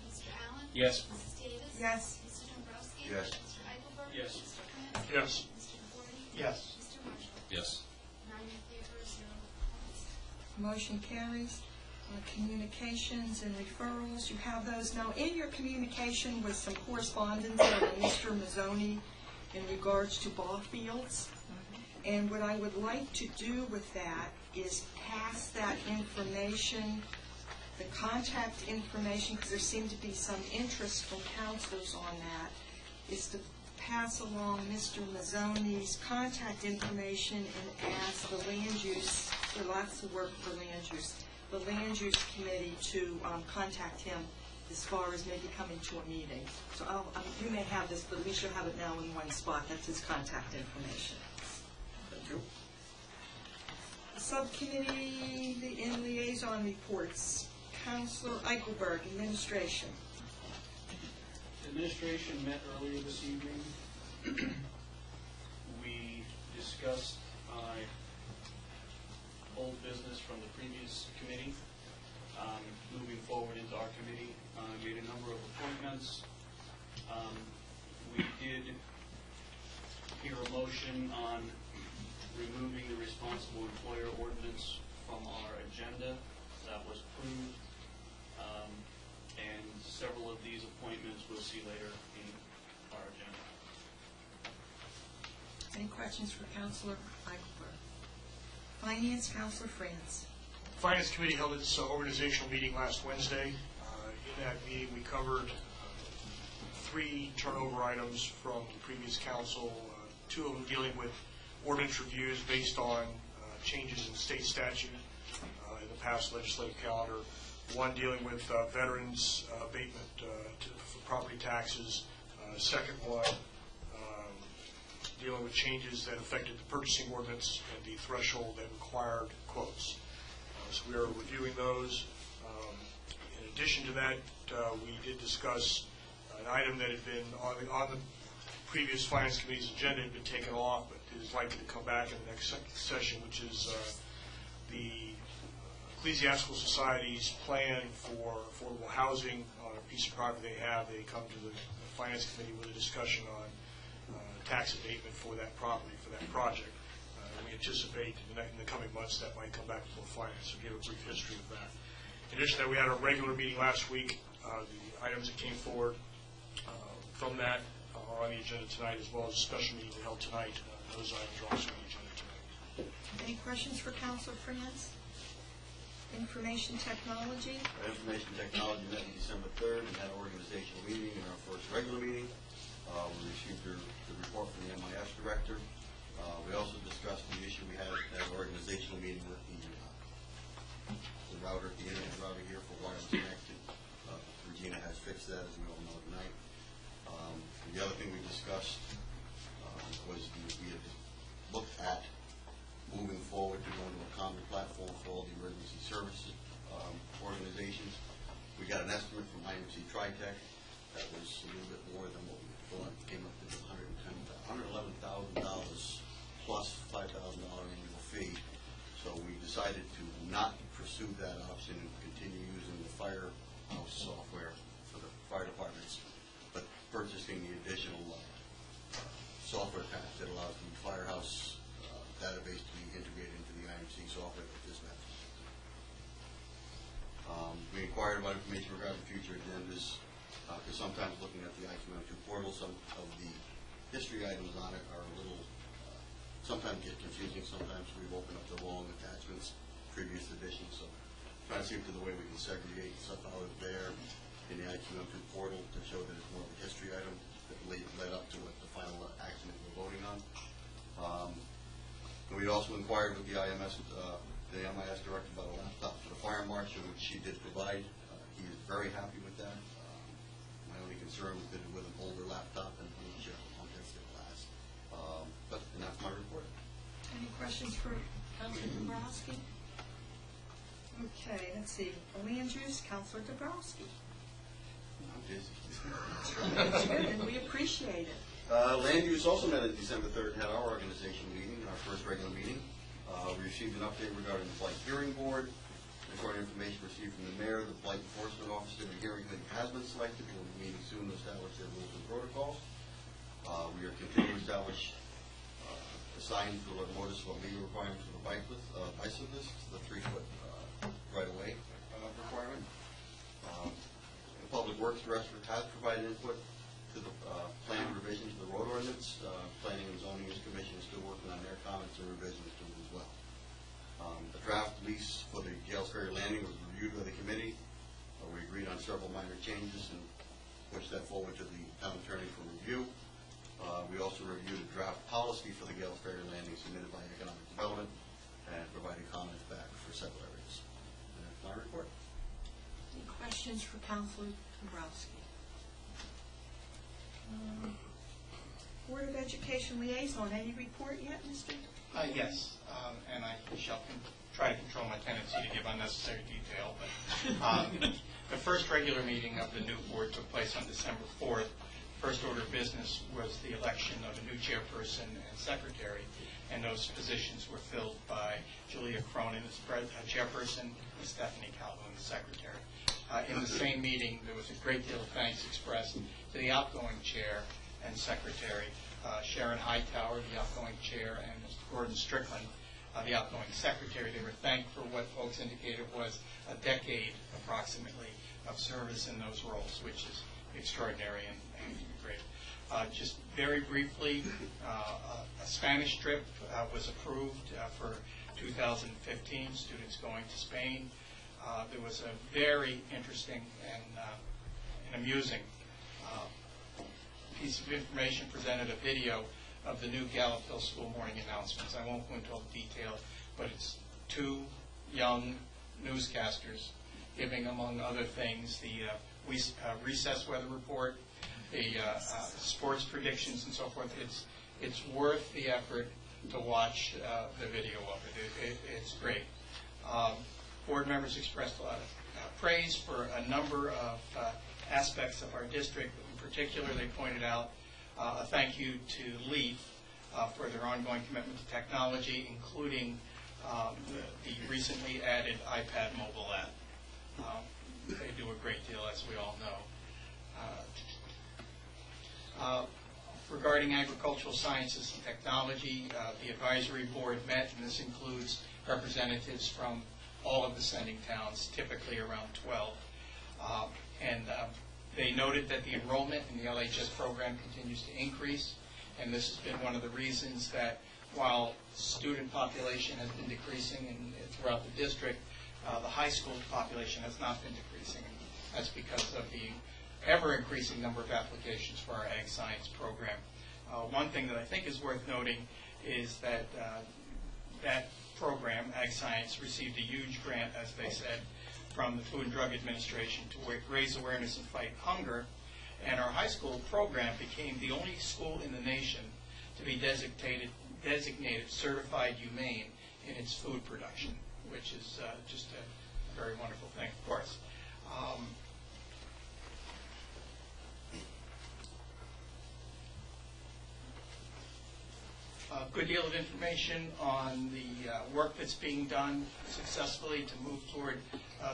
Mr. Allen? Yes. Mrs. Davis? Yes. Mr. Dombrowski? Yes. Mr. Eichelberg? Yes. Mr. Clement? Yes. Mr. Gordon? Yes. Mr. Marshall? Yes. 9 in favor, 0 opposed. Motion carries. Communications and referrals, you have those. Now, in your communication was some correspondence from Mr. Mazzoni in regards to ball fields. And what I would like to do with that is pass that information, the contact information, because there seemed to be some interest from councilors on that, is to pass along Mr. Mazzoni's contact information and ask the land use, for lots of work for land use, the land use committee to contact him as far as maybe coming to a meeting. So you may have this, but we should have it now in one spot. That's his contact information. Thank you. Subcommittee and liaison reports. Councilor Eichelberg, administration. Administration met earlier this evening. We discussed old business from the previous committee, moving forward into our committee. Made a number of appointments. We did hear a motion on removing the responsible employer ordinance from our agenda. That was approved. And several of these appointments we'll see later in our agenda. Any questions for Councilor Eichelberg? Finance, Councilor France. Finance Committee held its organizational meeting last Wednesday. In that meeting, we covered 3 turnover items from the previous council, 2 of them dealing with ordinance reviews based on changes in state statute in the past legislative calendar, 1 dealing with veterans abatement for property taxes, second one dealing with changes that affected the purchasing ordinance and the threshold that required quotes. So we are reviewing those. In addition to that, we did discuss an item that had been on the previous Finance Committee's agenda, had been taken off, but is likely to come back in the next session, which is the Ecclesiastical Society's plan for affordable housing on a piece of property they have. They come to the Finance Committee with a discussion on tax abatement for that property, for that project. We anticipate in the coming months that might come back before Finance, so give a brief history of that. In addition to that, we had a regular meeting last week. The items that came forward from that are on the agenda tonight, as well as a special meeting we held tonight. Those items are also on the agenda tonight. Any questions for Councilor France? Information technology. Information technology met on December 3rd and had an organizational meeting in our first regular meeting. We received the report from the MIS director. We also discussed the issue we had at an organizational meeting with the router, the internet router here for wireless connection. Regina has fixed that, as we all know tonight. The other thing we discussed was we had looked at moving forward to go into a common platform for all the emergency services organizations. We got an estimate from IMC TriTech that was a little bit more than what we thought. Came up to $111,000 plus $5,000 annual fee. So we decided to not pursue that option and continue using the firehouse software for the fire departments, but purchasing the additional software pack that allows the firehouse database to be integrated into the IMC software with dispatch. We inquired about information regarding future agendas, because sometimes looking at the IQM2 portal, some of the history items on it are a little, sometimes get confusing. Sometimes we've opened up the wrong attachments, previous editions. So trying to see the way we can segregate stuff out of there in the IQM2 portal to show that it's more of a history item that led up to what the final action that we're voting on. We also inquired with the MIS director about a laptop for the fire marshal, which she did provide. He is very happy with that. My only concern was that it was an older laptop and I'm not sure how long that's going to last. And that's my report. Any questions for Councilor Dabrowski? Okay, let's see. Land use, Councilor Dabrowski. I'm busy. That's good, and we appreciate it. Land use also met on December 3rd and had our organization meeting, our first regular meeting. We received an update regarding the Blight Hearing Board. According to information received from the mayor, the Blight Enforcement Officer and the hearing committee has been selected. We'll be meeting soon to establish their rules and protocols. We are continuing to establish a sign for the notice of legal requirements for the bicyclists, the 3-foot right-of-way requirement. The Public Works Director has provided input to the plan revision to the road ordinance. Planning and Zoning Commission is still working on their comments and revisions to it as well. The draft lease for the Gales Ferry Landing was reviewed by the committee. We agreed on several minor changes and pushed that forward to the town attorney for review. We also reviewed a draft policy for the Gales Ferry Landing submitted by Economic Development and provided comments back for several areas. And that's my report. Any questions for Councilor Dabrowski? Board of Education Liaison, any report yet, Mr.? Yes, and I shall try to control my tendency to give unnecessary detail, but the first regular meeting of the new board took place on December 4th. First order of business was the election of a new chairperson and secretary, and those positions were filled by Julia Cronin as chairperson and Stephanie Calhoun as secretary. In the same meeting, there was a great deal of thanks expressed to the outgoing chair and secretary, Sharon Hightower, the outgoing chair, and Mr. Gordon Strickland, the outgoing secretary. They were thanked for what folks indicated was a decade, approximately, of service in those roles, which is extraordinary and great. Just very briefly, a Spanish trip was approved for 2015, students going to Spain. There was a very interesting and amusing piece of information presented, a video of the new Gallup Hill School morning announcements. I won't go into all the details, but it's 2 young newscasters giving, among other things, the recess weather report, the sports predictions, and so forth. It's worth the effort to watch the video of it. It's great. Board members expressed a lot of praise for a number of aspects of our district. In particular, they pointed out a thank you to LEAF for their ongoing commitment to technology, including the recently added iPad mobile app. They do a great deal, as we all know. Regarding agricultural sciences and technology, the advisory board met, and this includes representatives from all of the sending towns, typically around 12. They noted that the enrollment in the LHS program continues to increase, and this has been one of the reasons that while student population has been decreasing throughout the district, the high school population has not been decreasing. That's because of the ever-increasing number of applications for our Ag Science program. One thing that I think is worth noting is that that program, Ag Science, received a huge grant, as they said, from the Food and Drug Administration to raise awareness and fight hunger. And our high school program became the only school in the nation to be designated certified humane in its food production, which is just a very wonderful thing, of course. A good deal of information on the work that's being done successfully to move toward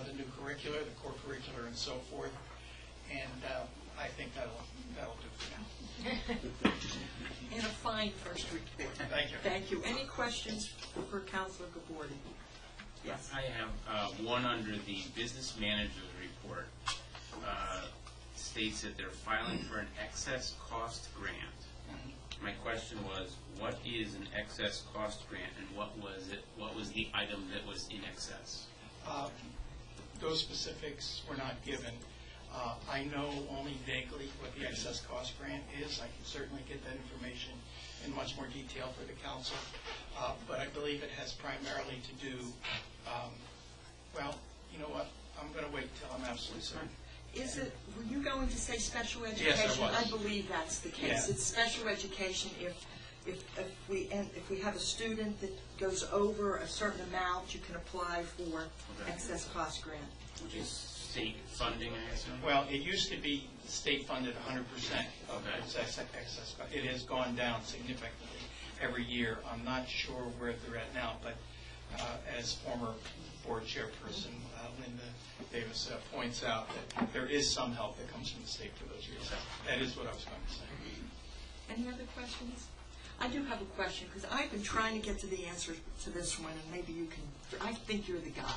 the new curricula, the core curricular, and so forth. And I think that'll do for now. And a fine first report. Thank you. Thank you. Any questions for Councilor Gabordi? Yes. I have one under the business manager's report. States that they're filing for an excess cost grant. My question was, what is an excess cost grant, and what was it? What was the item that was in excess? Those specifics were not given. I know only vaguely what the excess excess cost grant is. I can certainly get that information in much more detail for the council. But I believe it has primarily to do, well, you know what? I'm going to wait till I'm absolutely certain. Is it, were you going to say special education? Yes, I was. I believe that's the case. Yeah. It's special education if we have a student that goes over a certain amount, you can apply for excess cost grant. Which is state funding, I assume? Well, it used to be state funded 100% of Okay. excess cost. It has gone down significantly every year. I'm not sure where they're at now, but as former board chairperson Linda Davis points out, that there is some help that comes from the state for those years. That is what I was going to say. Any other questions? I do have a question, because I've been trying to get to the answer to this one, and maybe you can, I think you're the guy.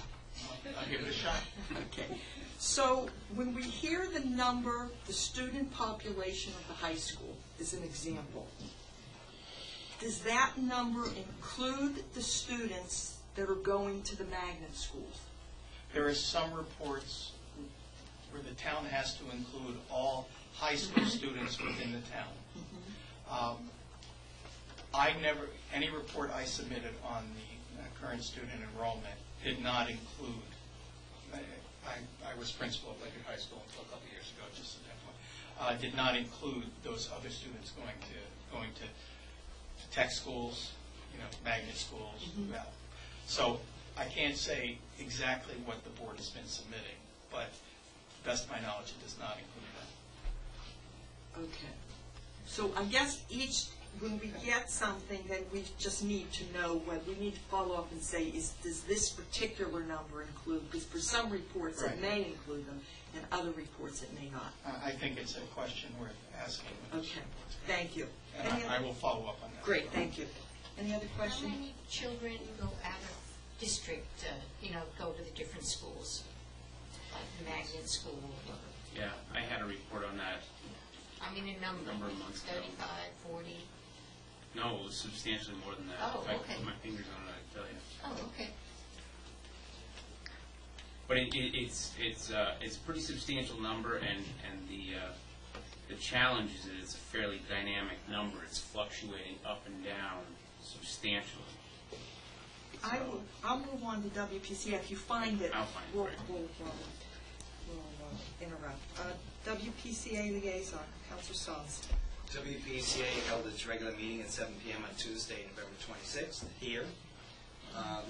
I'll give it a shot. Okay. So when we hear the number, the student population of the high school is an example, does that number include the students that are going to the magnet schools? There are some reports where the town has to include all high school students within the town. Any report I submitted on the current student enrollment did not include, I was principal at Ledyard High School until a couple of years ago, just at that point, did not include those other students going to tech schools, magnet schools. So I can't say exactly what the board has been submitting, but to the best of my knowledge, it does not include that. Okay. So I guess when we get something, then we just need to know what, we need to follow up and say, does this particular number include, because for some reports it may include them, and other reports it may not. I think it's a question worth asking. Okay, thank you. And I will follow up on that. Great, thank you. Any other questions? How many children go out of district, go to the different schools, like the magnet school? Yeah, I had a report on that. I mean, a number Number of months ago. 35, 40? No, it was substantially more than that. Oh, If I okay. put my fingers on it, I'd tell you. Oh, okay. But it's a pretty substantial number, and the challenge is that it's a fairly dynamic number. It's fluctuating up and down substantially. I'll move on to WPCA. If you find it, I'll find it, we'll right. interrupt. WPCA liaison, Councilor Sons. WPCA held its regular meeting at 7 p.m. on Tuesday, November 26th, here.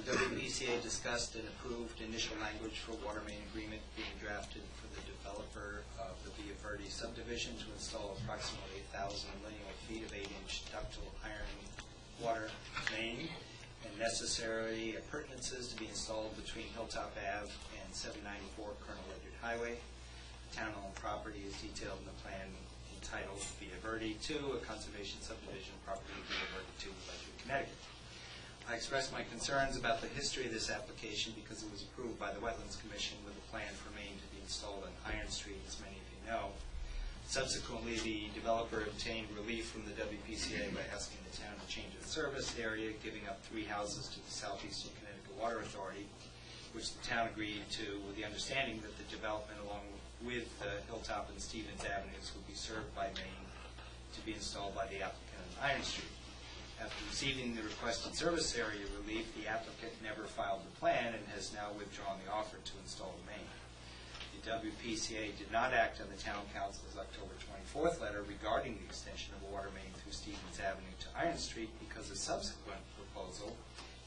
The WPCA discussed and approved initial language for water main agreement being drafted for the developer of the Via Verde subdivision to install approximately 1,000 lineal feet of 8-inch ductile iron water main and necessary appurtenances to be installed between Hilltop Ave and 794 Colonel Ledyard Highway. Town-owned property is detailed in the plan entitled Via Verde 2, a conservation subdivision property Via Verde 2, Ledyard, Connecticut. I expressed my concerns about the history of this application because it was approved by the Wetlands Commission with a plan for main to be installed on Iron Street, as many of you know. Subsequently, the developer obtained relief from the WPCA by asking the town to change its service area, giving up 3 houses to the Southeastern Connecticut Water Authority, which the town agreed to with the understanding that the development along with Hilltop and Stevens Avenues would be served by main to be installed by the applicant on Iron Street. After receiving the requested service area relief, the applicant never filed the plan and has now withdrawn the offer to install the main. The WPCA did not act on the Town Council's October 24th letter regarding the extension of a water main through Stevens Avenue to Iron Street because a subsequent proposal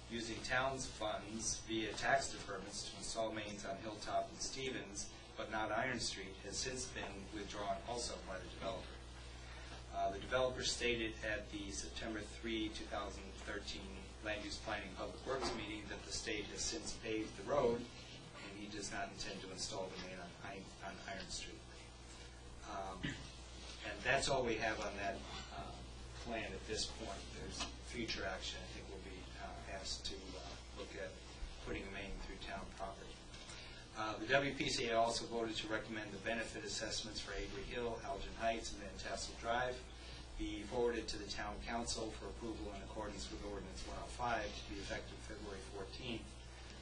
using town's funds via tax deferments to install mains on Hilltop and Stevens, but not Iron Street, has since been withdrawn also by the developer. The developer stated at the September 3, 2013 Land Use Planning Public Works meeting that the state has since paved the road and he does not intend to install the main on Iron Street. And that's all we have on that plan at this point. There's future action. I think we'll be asked to look at putting a main through town property. The WPCA also voted to recommend the benefit assessments for Avery Hill, Elgin Heights, and Van Tassel Drive be forwarded to the Town Council for approval in accordance with Ordinance 105 to be effective February 14th,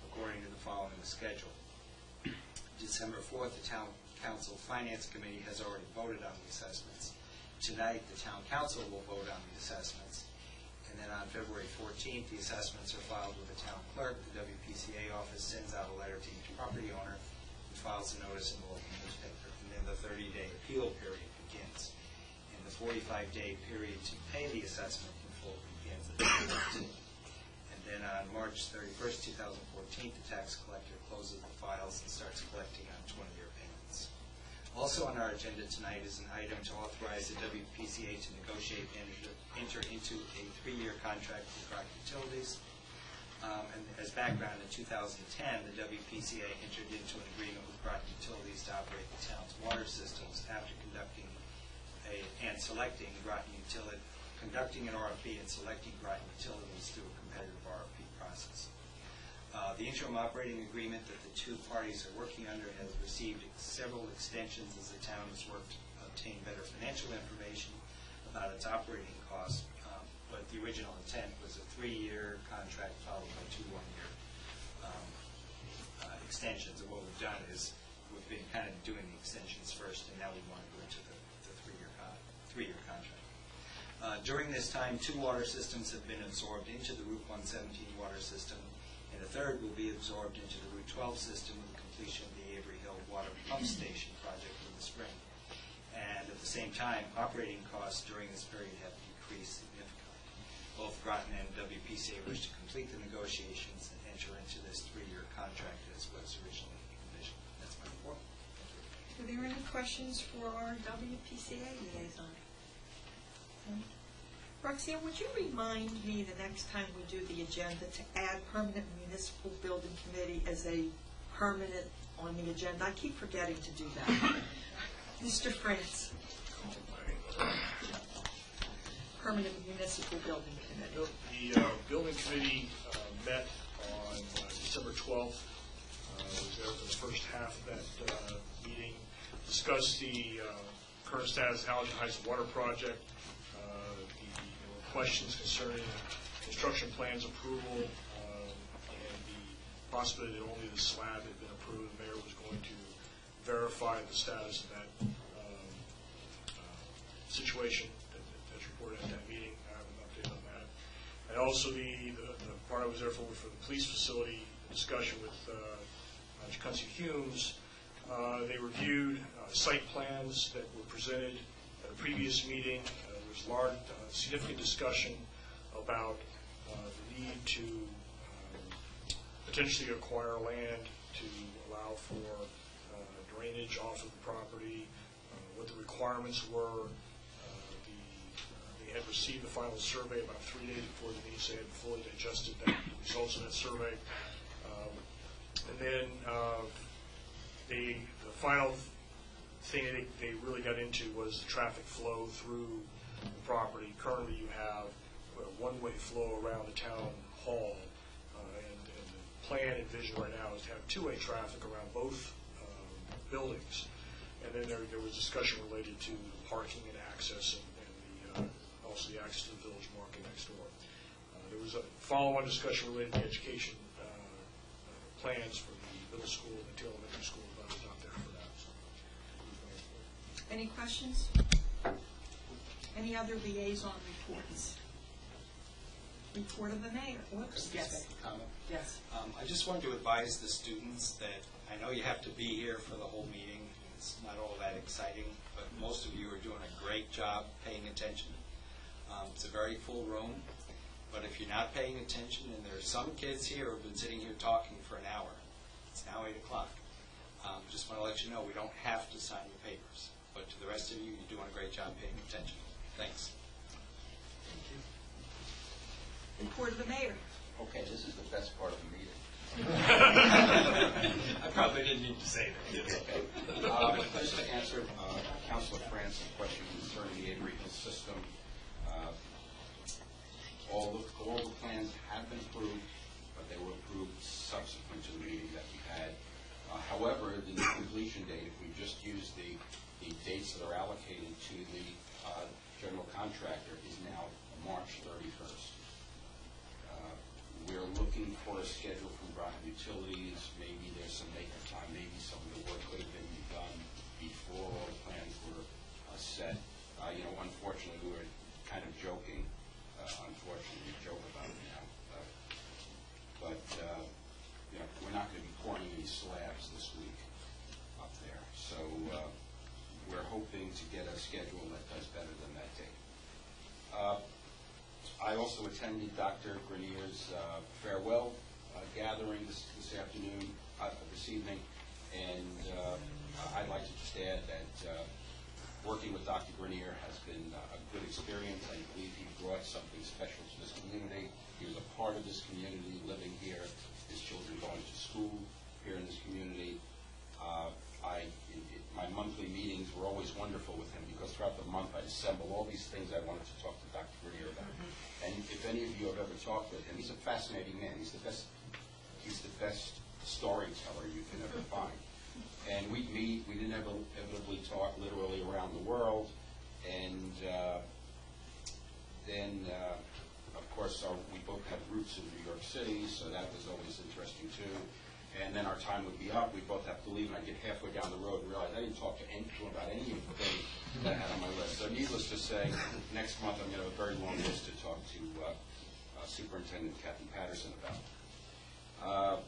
according to the following schedule. December 4th, the Town Council Finance Committee has already voted on the assessments. Tonight, the town council will vote on the assessments. And then on February 14th, the assessments are filed with the town clerk. The WPCA office sends out a letter to each property owner who files a notice in the local newspaper. And then the 30-day appeal period begins. And the 45-day period to pay the assessment in full begins at the 15th. And then on March 31st, 2014, the tax collector closes the files and starts collecting on 20-year payments. Also on our agenda tonight is an item to authorize the WPCA to negotiate and enter into a 3-year contract with Groton Utilities. And as background, in 2010, the WPCA entered into an agreement with Groton Utilities to operate the town's water systems after conducting an RFP and selecting Groton Utilities through a competitive RFP process. The interim operating agreement that the two parties are working under has received several extensions as the town has worked to obtain better financial information about its operating costs, but the original intent was a 3-year contract followed by 2 1-year extensions. And what we've done is we've been kind of doing the extensions first, and now we want to go into the 3-year contract. During this time, 2 water systems have been absorbed into the Route 117 water system, and a third will be absorbed into the Route 12 system with the completion of the Avery Hill Water Pump Station project in the spring. And at the same time, operating costs during this period have decreased significantly. Both Groton and WPCA wish to complete the negotiations and enter into this 3-year contract as was originally envisioned. That's my report. Are there any questions for our WPCA liaison? Roxanne, would you remind me the next time we do the agenda to add permanent municipal building committee as a permanent on the agenda? I keep forgetting to do that. Mr. France. Permanent municipal building committee. The building committee met on December 12th. I was there for the first half of that meeting. Discussed the current status of the Allerton Heights water project. There were questions concerning construction plans approval and the possibility that only the slab had been approved. The mayor was going to verify the status of that situation that's reported at that meeting. I have an update on that. And also the part I was there for the police facility discussion with Tecumseh Humes. They reviewed site plans that were presented at a previous meeting. There was large, significant discussion about the need to potentially acquire land to allow for drainage off of the property, what the requirements were. They had received the final survey about 3 days before the meeting, so they had fully digested the results of that survey. And then the final thing they really got into was the traffic flow through the property. Currently you have a one-way flow around the town hall, and the plan and vision right now is to have two-way traffic around both buildings. And then there was discussion related to parking and access and also the access to the village market next door. There was a follow-on discussion related to education plans for the middle school and the elementary school, but I was not there for that. So. Any questions? Any other liaison reports? Report of the mayor. Whoops. Yes. Yes. I just wanted to advise the students that I know you have to be here for the whole meeting. It's not all that exciting, but most of you are doing a great job paying attention. It's a very full room, but if you're not paying attention, and there are some kids here who have been sitting here talking for an hour, it's now 8 o'clock. Just want to let you know we don't have to sign your papers, but to the rest of you, you're doing a great job paying attention. Thanks. Thank you. Report of the mayor. Okay, this is the best part of the meeting. I probably didn't need to say that. Okay. Just to answer Councilor France's question concerning the Avery Hill system, all the plans have been approved, but they were approved subsequent to the meeting that we had. However, the new completion date, if we just use the dates that are allocated to the general contractor, is now March 31st. We're looking for a schedule from Groton Utilities. Maybe there's some vacant time. Maybe some of the work could have been done before all the plans were set. Unfortunately, we were kind of joking. Unfortunately, we joke about it now. But we're not going to be pouring any slabs this week up there. So we're hoping to get a schedule that does better than that date. I also attended Dr. Grenier's farewell gathering this evening, and I'd like to just add that working with Dr. Grenier has been a good experience. I believe he brought something special to this community. He was a part of this community, living here, his children going to school here in this community. My monthly meetings were always wonderful with him because throughout the month I'd assemble all these things I wanted to talk to Dr. Grenier about. And if any of you have ever talked with him, he's a fascinating man. He's the best storyteller you can ever find. And we'd meet, we'd inevitably talk literally around the world, and then, of course, we both had roots in New York City, so that was always interesting too. And then our time would be up, we'd both have to leave, and I'd get halfway down the road and realize I didn't talk to anyone about any of the things that I had on my list. So needless to say, next month I'm going to have a very long list to talk to Superintendent Kathy Patterson about.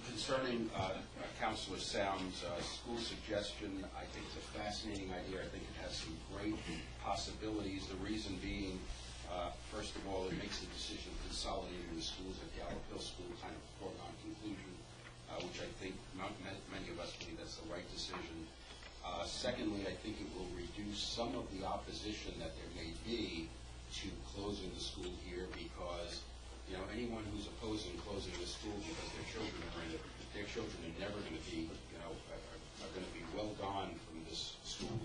Concerning Councilor Sound's school suggestion, I think it's a fascinating idea. I think it has some great possibilities. The reason being, first of all, it makes the decision of consolidating the schools at Gallup Hill School kind of a foregone conclusion, which I think many of us believe that's the right decision. Secondly, I think it will reduce some of the opposition that there may be to closing the school here, because anyone who's opposing closing the school because their children are in it, their children are never going to be, are going to be well gone from this school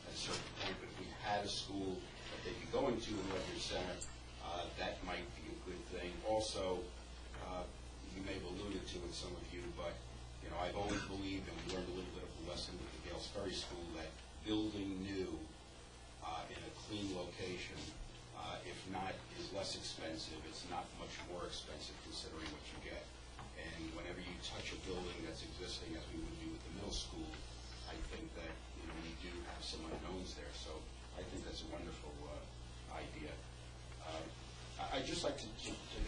at a certain point. But if we had a school that they'd be going to in Ledyard Center, that might be a good thing. Also, you may have alluded to it, some of you, but I've always believed, and we learned a little bit of a lesson with the Gales Ferry School, that building new in a clean location, if not is less expensive, it's not much more expensive considering what you get. And whenever you touch a building that's existing, as we would do with the middle school, I think that we do have some unknowns there. So I think that's a wonderful idea. I'd just like to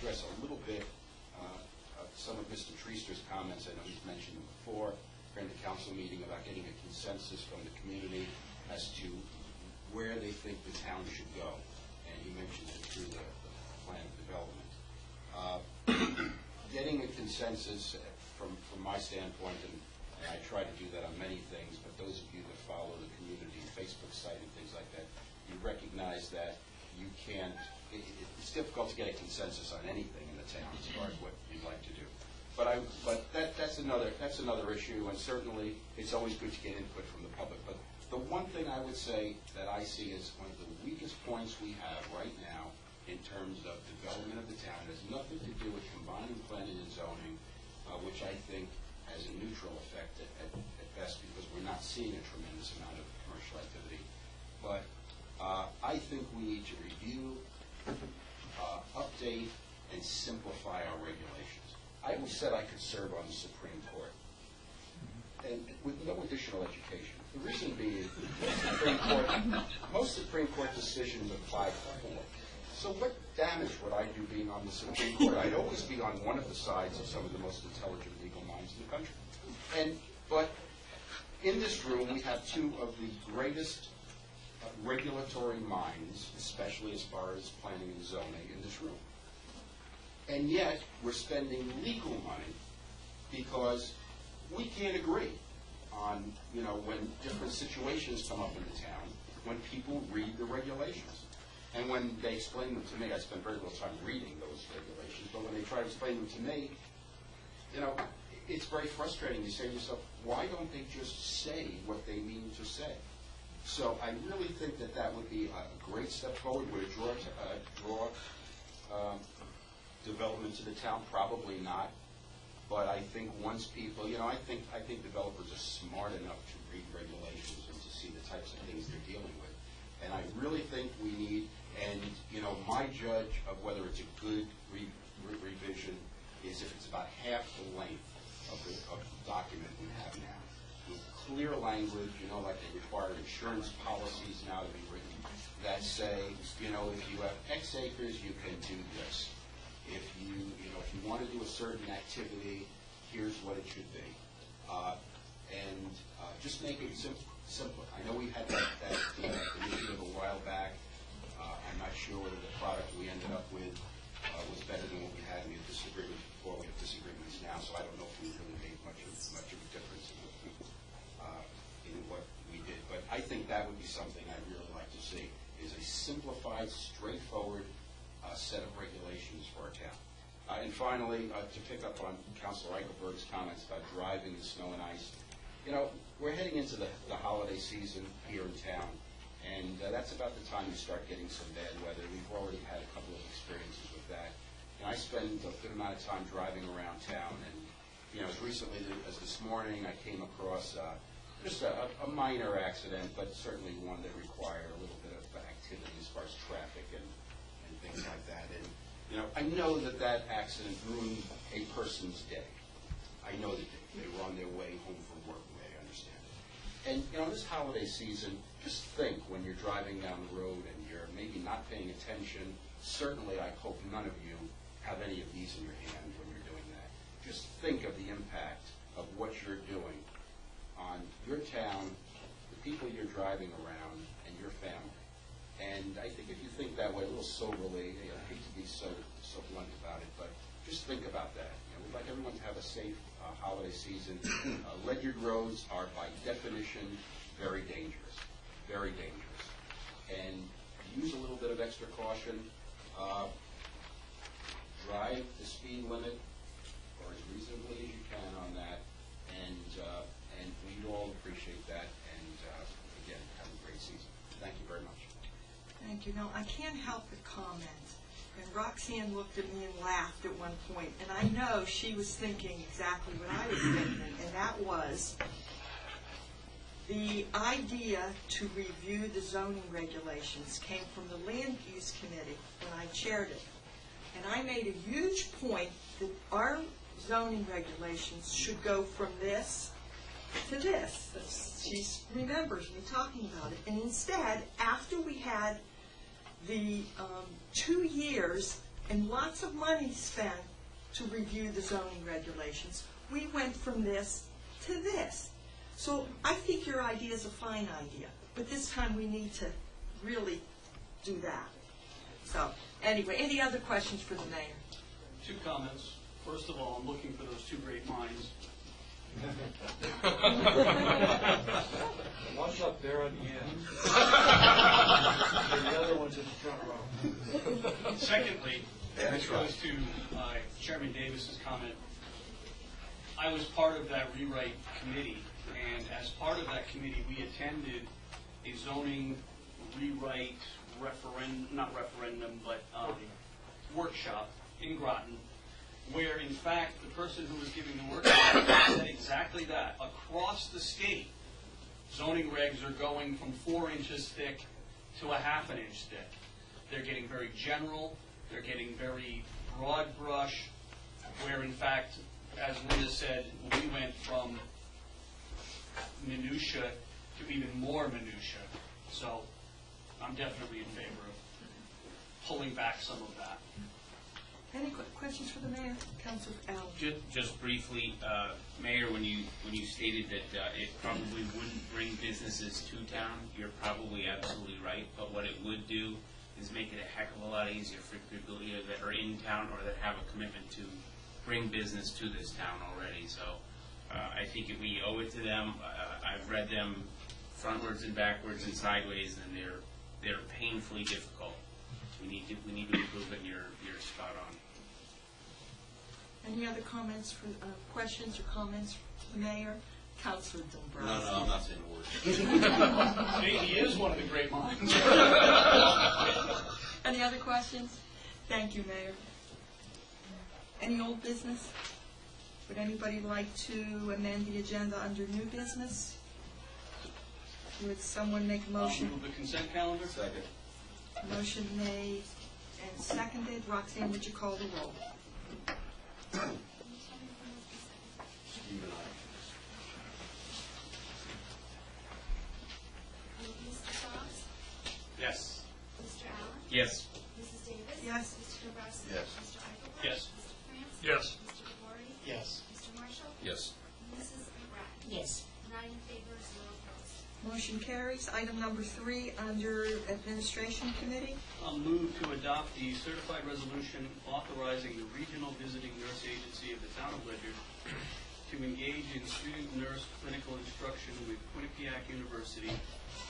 address a little bit some of Mr. Treaster's comments. I know he's mentioned them before during the council meeting about getting a consensus from the community as to where they think the town should go. And he mentioned it through the plan of development. Getting a consensus from my standpoint, and I try to do that on many things, but those of you that follow the community Facebook site and things like that, you recognize that you can't, it's difficult to get a consensus on anything in the town as far as what you'd like to do. But that's another issue, and certainly it's always good to get input from the public. But the one thing I would say that I see as one of the weakest points we have right now in terms of development of the town has nothing to do with combining planning and zoning, which I think has a neutral effect at best, because we're not seeing a tremendous amount of commercial activity. But I think we need to review, update, and simplify our regulations. I always said I could serve on the Supreme Court, and with no additional education. The reason being, most Supreme Court decisions apply to four. So what damage would I do being on the Supreme Court? I'd always be on one of the sides of some of the most intelligent legal minds in the country. But in this room, we have two of the greatest regulatory minds, especially as far as planning and zoning, in this room. And yet, we're spending legal money because we can't agree on, when different situations come up in the town, when people read the regulations. And when they explain them to me, I spend very little time reading those regulations, but when they try to explain them to me, it's very frustrating. You say to yourself, why don't they just say what they mean to say? So I really think that that would be a great step forward. Would it draw development to the town? Probably not. But I think once people, I think developers are smart enough to read regulations and to see the types of things they're dealing with. And I really think we need, and my judge of whether it's a good revision is if it's about half the length of the document we have now. with clear language, like they require insurance policies now to be written that say, if you have X acres, you can do this. If you want to do a certain activity, here's what it should be. And just make it simpler. I know we had that initiative a while back. I'm not sure whether the product we ended up with was better than what we had. We had disagreements before, we have disagreements now, so I don't know if we really made much of a difference in what we did. But I think that would be something I'd really like to see, is a simplified, straightforward set of regulations for our town. And finally, to pick up on Councilor Eichelberg's comments about driving in snow and ice, we're heading into the holiday season here in town, and that's about the time you start getting some bad weather. We've already had a couple of experiences with that. And I spend a good amount of time driving around town, and as recently as this morning, I came across just a minor accident, but certainly one that required a little bit of activity as far as traffic and things like that. And I know that accident ruined a person's day. I know that they were on their way home from work, the way I understand it. And this holiday season, just think when you're driving down the road and you're maybe not paying attention. Certainly, I hope none of you have any of these in your hand when you're doing that. Just think of the impact of what you're doing on your town, the people you're driving around, and your family. And I think if you think that way, a little soberly, I hate to be so blunt about it, but just think about that. We'd like everyone to have a safe holiday season. Ledyard roads are, by definition, very dangerous, very dangerous. And use a little bit of extra caution. Drive the speed limit, or as reasonably as you can on that, and we'd all appreciate that. And again, have a great season. Thank you very much. Thank you. Now, I can't help but comment. And Roxanne looked at me and laughed at one point, and I know she was thinking exactly what I was thinking, and that was the idea to review the zoning regulations came from the Land Use Committee when I chaired it. And I made a huge point that our zoning regulations should go from this to this. She remembers me talking about it. And instead, after we had the 2 years and lots of money spent to review the zoning regulations, we went from this to this. So I think your idea is a fine idea, but this time we need to really do that. So anyway, any other questions for the mayor? 2 comments. First of all, I'm looking for those 2 great minds. One's up there on the end. And the other one's in the front row. Secondly, this goes to Chairman Davis's comment. I was part of that rewrite committee, and as part of that committee, we attended a zoning rewrite workshop in Groton, where in fact the person who was giving the workshop said exactly that. Across the state, zoning regs are going from 4 inches thick to a ½ inch thick. They're getting very general, they're getting very broad brush, where in fact, as Linda said, we went from minutia to even more minutia. So I'm definitely in favor of pulling back some of that. Any questions for the mayor? Councilor Allen. Just briefly, Mayor, when you stated that it probably wouldn't bring businesses to town, you're probably absolutely right. But what it would do is make it a heck of a lot easier for people either that are in town or that have a commitment to bring business to this town already. So I think if we owe it to them. I've read them frontwards and backwards and sideways, and they're painfully difficult. We need to improve it, and you're spot on. Any other comments, questions or comments for the mayor? Councilor Dombrowski. No, I'm not saying a word. He is one of the great minds. Any other questions? Thank you, Mayor. Any old business? Would anybody like to amend the agenda under new business? Would someone make a motion? Move the consent calendar. Second. Motion made and seconded. Roxanne, would you call the roll? Yes. Mrs. Davis? Yes. Mr. Dombrowski? Yes. Mr. Eichelberg? Yes. Mr. France? Yes. Mr. DeVore? Yes. Mr. Marshall? Yes. Mrs. McGrattan? Yes. 9 in favor, 0 opposed. Motion carries. Item number 3 under Administration Committee. I'll move to adopt the certified resolution authorizing the Regional Visiting Nurse Agency of the Town of Ledyard to engage in student nurse clinical instruction with Quinnipiac University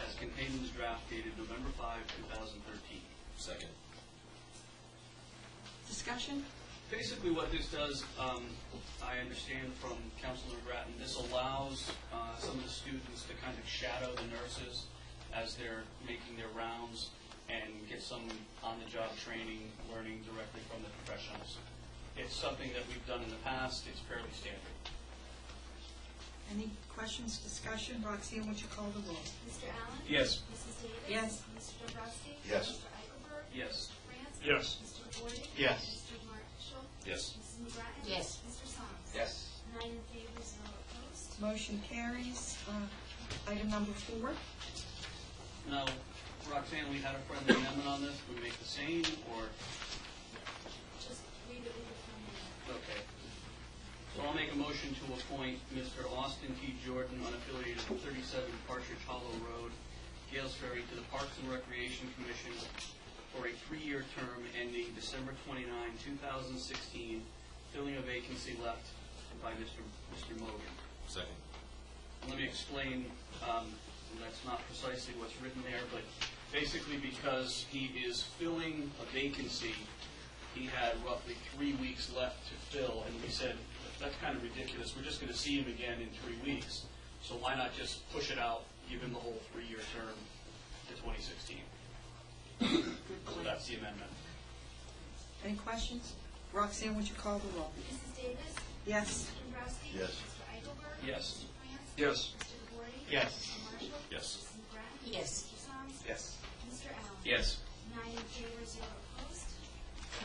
as contained in the draft dated November 5, 2013. Second. Discussion? Basically what this does, I understand from Councilor Grattan, this allows some of the students to kind of shadow the nurses as they're making their rounds and get some on-the-job training, learning directly from the professionals. It's something that we've done in the past. It's fairly standard. Any questions, discussion? Roxanne, would you call the roll? Mr. Allen? Yes. Mrs. Davis? Yes. Mr. Dombrowski? Yes. Mr. Eichelberg? Yes. Mr. France? Yes. Mr. DeVore? Yes. Mr. Marshall? Yes. Mrs. McGrattan? Yes. Mr. Soms? Yes. 9 in favor, 0 opposed. Motion carries. Item number 4. Now, Roxanne, we had a friendly amendment on this. We make the same, or? Just read it with your phone. Okay. So I'll make a motion to appoint Mr. Austin T. Jordan, unaffiliated, 37 Partridge Hollow Road, Gales Ferry, to the Parks and Recreation Commission for a 3-year term ending December 29, 2016, filling a vacancy left by Mr. Mogan. Second. Let me explain, that's not precisely what's written there, but basically because he is filling a vacancy, he had roughly 3 weeks left to fill, and we said, that's kind of ridiculous, we're just going to see him again in 3 weeks, so why not just push it out, give him the whole 3-year term to 2016? So that's the amendment. Any questions? Roxanne, would you call the roll? Mrs. Davis? Yes. Mr. Dombrowski? Yes. Mr. Eichelberg? Yes. Mr. France? Yes. Mr. DeVore? Yes. Mr. Marshall? Yes. Mrs. McGrattan? Yes. Mr. Soms? Yes. Mr. Allen? Yes. 9 in favor, 0 opposed.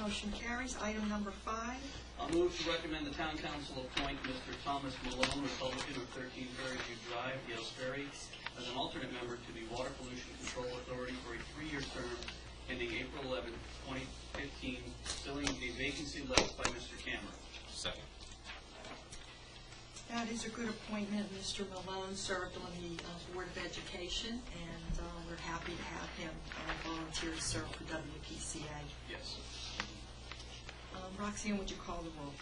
Motion carries. Item number 5. I'll move to recommend the Town Council appoint Mr. Thomas Malone, Republican of 13 Fairview Drive, Gales Ferry, as an alternate member to the Water Pollution Control Authority for a 3-year term ending April 11, 2015, filling a vacancy left by Mr. Cameron. Second. That is a good appointment. Mr. Malone served on the Board of Education, and we're happy to have him volunteer to serve for WPCA. Yes. Roxanne, would you call the roll?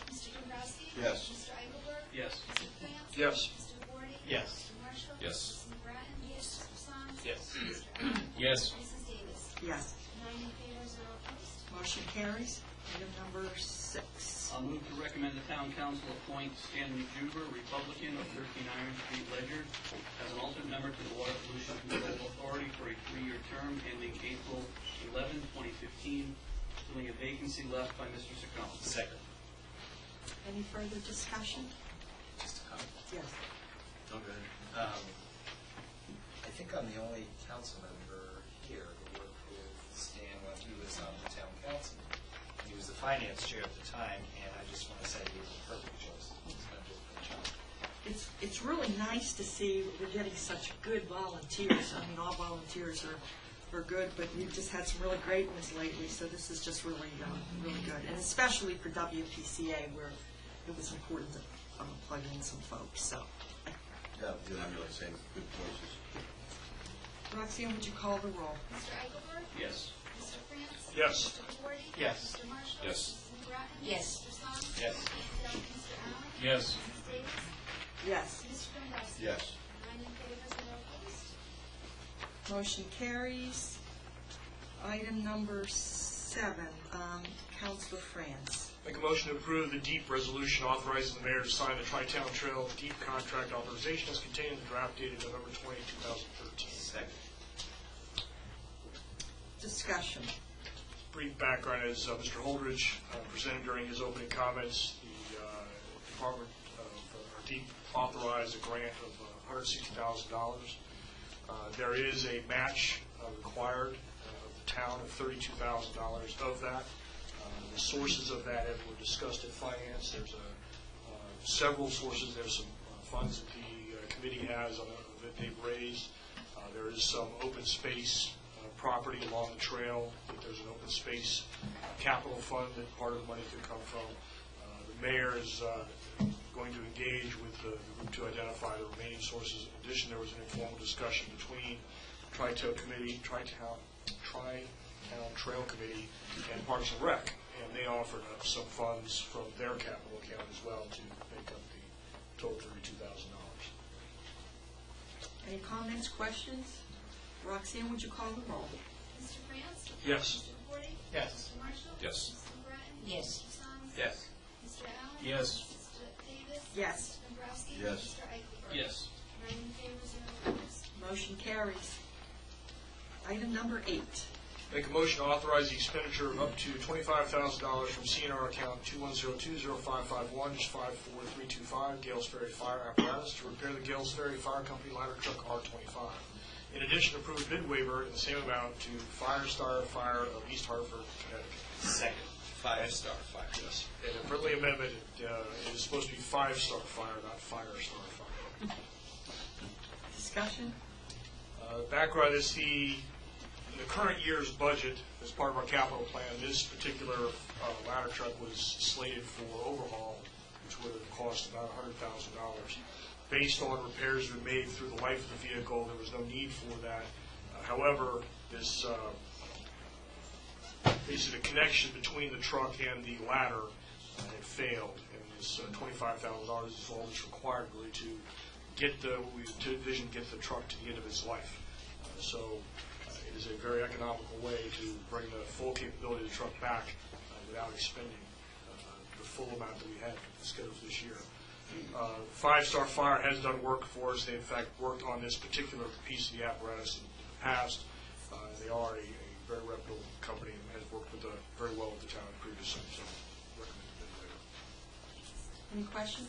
Mr. Dombrowski? Yes. Mr. Eichelberg? Yes. Mr. France? Yes. Mr. DeVore? Yes. Mr. Marshall? Yes. Mrs. McGrattan? Yes. Mr. Soms? Yes. Mr. Allen? Yes. Mrs. Davis? Yes. 9 in favor, 0 opposed. Motion carries. Item number 6. I'll move to recommend the Town Council appoint Stanley Juber, Republican of 13 Iron Street, Ledyard, as an alternate member to the Water Pollution Control Authority for a 3-year term ending April 11, 2015, filling a vacancy left by Mr. Saccone. Second. Any further discussion? Just a comment. Yes. Okay. I think I'm the only council member here who worked with Stan when he was on the town council. He was the finance chair at the time, and I just want to say he was a perfect choice. He's going to do a great job. It's really nice to see we're getting such good volunteers. I mean, all volunteers are good, but we've just had some really great ones lately, so this is just really, really good. And especially for WPCA, where it was important to plug in some folks, so. Yeah, I'm really saying good choices. Roxanne, would you call the roll? Mr. Eichelberg? Yes. Mr. France? Yes. Mr. DeVore? Yes. Mr. Marshall? Yes. Mrs. McGrattan? Yes. Mr. Soms? Yes. Mr. Allen? Yes. Mrs. Davis? Yes. Mr. Dombrowski? Yes. 9 in favor, 0 opposed. Motion carries. Item number 7, Councilor France. Make a motion to approve the DEEP resolution authorizing the mayor to sign the Tri-Town Trail DEEP contract authorization as contained in the draft dated November 20, 2013. Second. Discussion. Brief background is Mr. Holdridge presented during his opening comments. The Department of DEEP authorized a grant of $160,000. There is a match required of the town of $32,000 of that. The sources of that were discussed at finance. There's several sources. There's some funds that the committee has that they've raised. There is some open space property along the trail, that there's an open space capital fund that part of the money could come from. The mayor is going to engage with the group to identify the remaining sources. In addition, there was an informal discussion between Tri-Town Committee, Tri-Town Trail Committee, and Parks and Rec, and they offered up some funds from their capital account as well to make up the total $32,000. Any comments, questions? Roxanne, would you call the roll? Mr. France? Yes. Mr. Forty? Yes. Mr. Marshall? Yes. Mr. Bratton? Yes. Mr. Song? Yes. Mr. Allen? Yes. Mr. Davis? Yes. Mr. Dombrowski? Yes. Mr. Eichelberg? Yes. 9 in favor, 0 opposed. Motion carries. Item number 8. Make a motion to authorize the expenditure of up to $25,000 from CNR account 2102055154325 Gales Ferry Fire Apparatus to repair the Gales Ferry Fire Company ladder truck R25. In addition, approve bid waiver in the same amount to Firestar Fire of East Hartford, Connecticut. Second, Five-Star Fire. Yes. And a friendly amendment, it is supposed to be Five-Star Fire, not Firestar Fire. Discussion? Background is in the current year's budget, as part of our capital plan, this particular ladder truck was slated for overhaul, which would have cost about $100,000. Based on repairs that were made through the life of the vehicle, there was no need for that. However, this basically the connection between the truck and the ladder had failed, and this $25,000 is all that's required really to envision get the truck to the end of its life. So it is a very economical way to bring the full capability of the truck back without expending the full amount that we had scheduled for this year. Five-Star Fire has done work for us. They, in fact, worked on this particular piece of the apparatus in the past. They are a very reputable company and has worked very well with the town previously, so recommend it later. Any questions?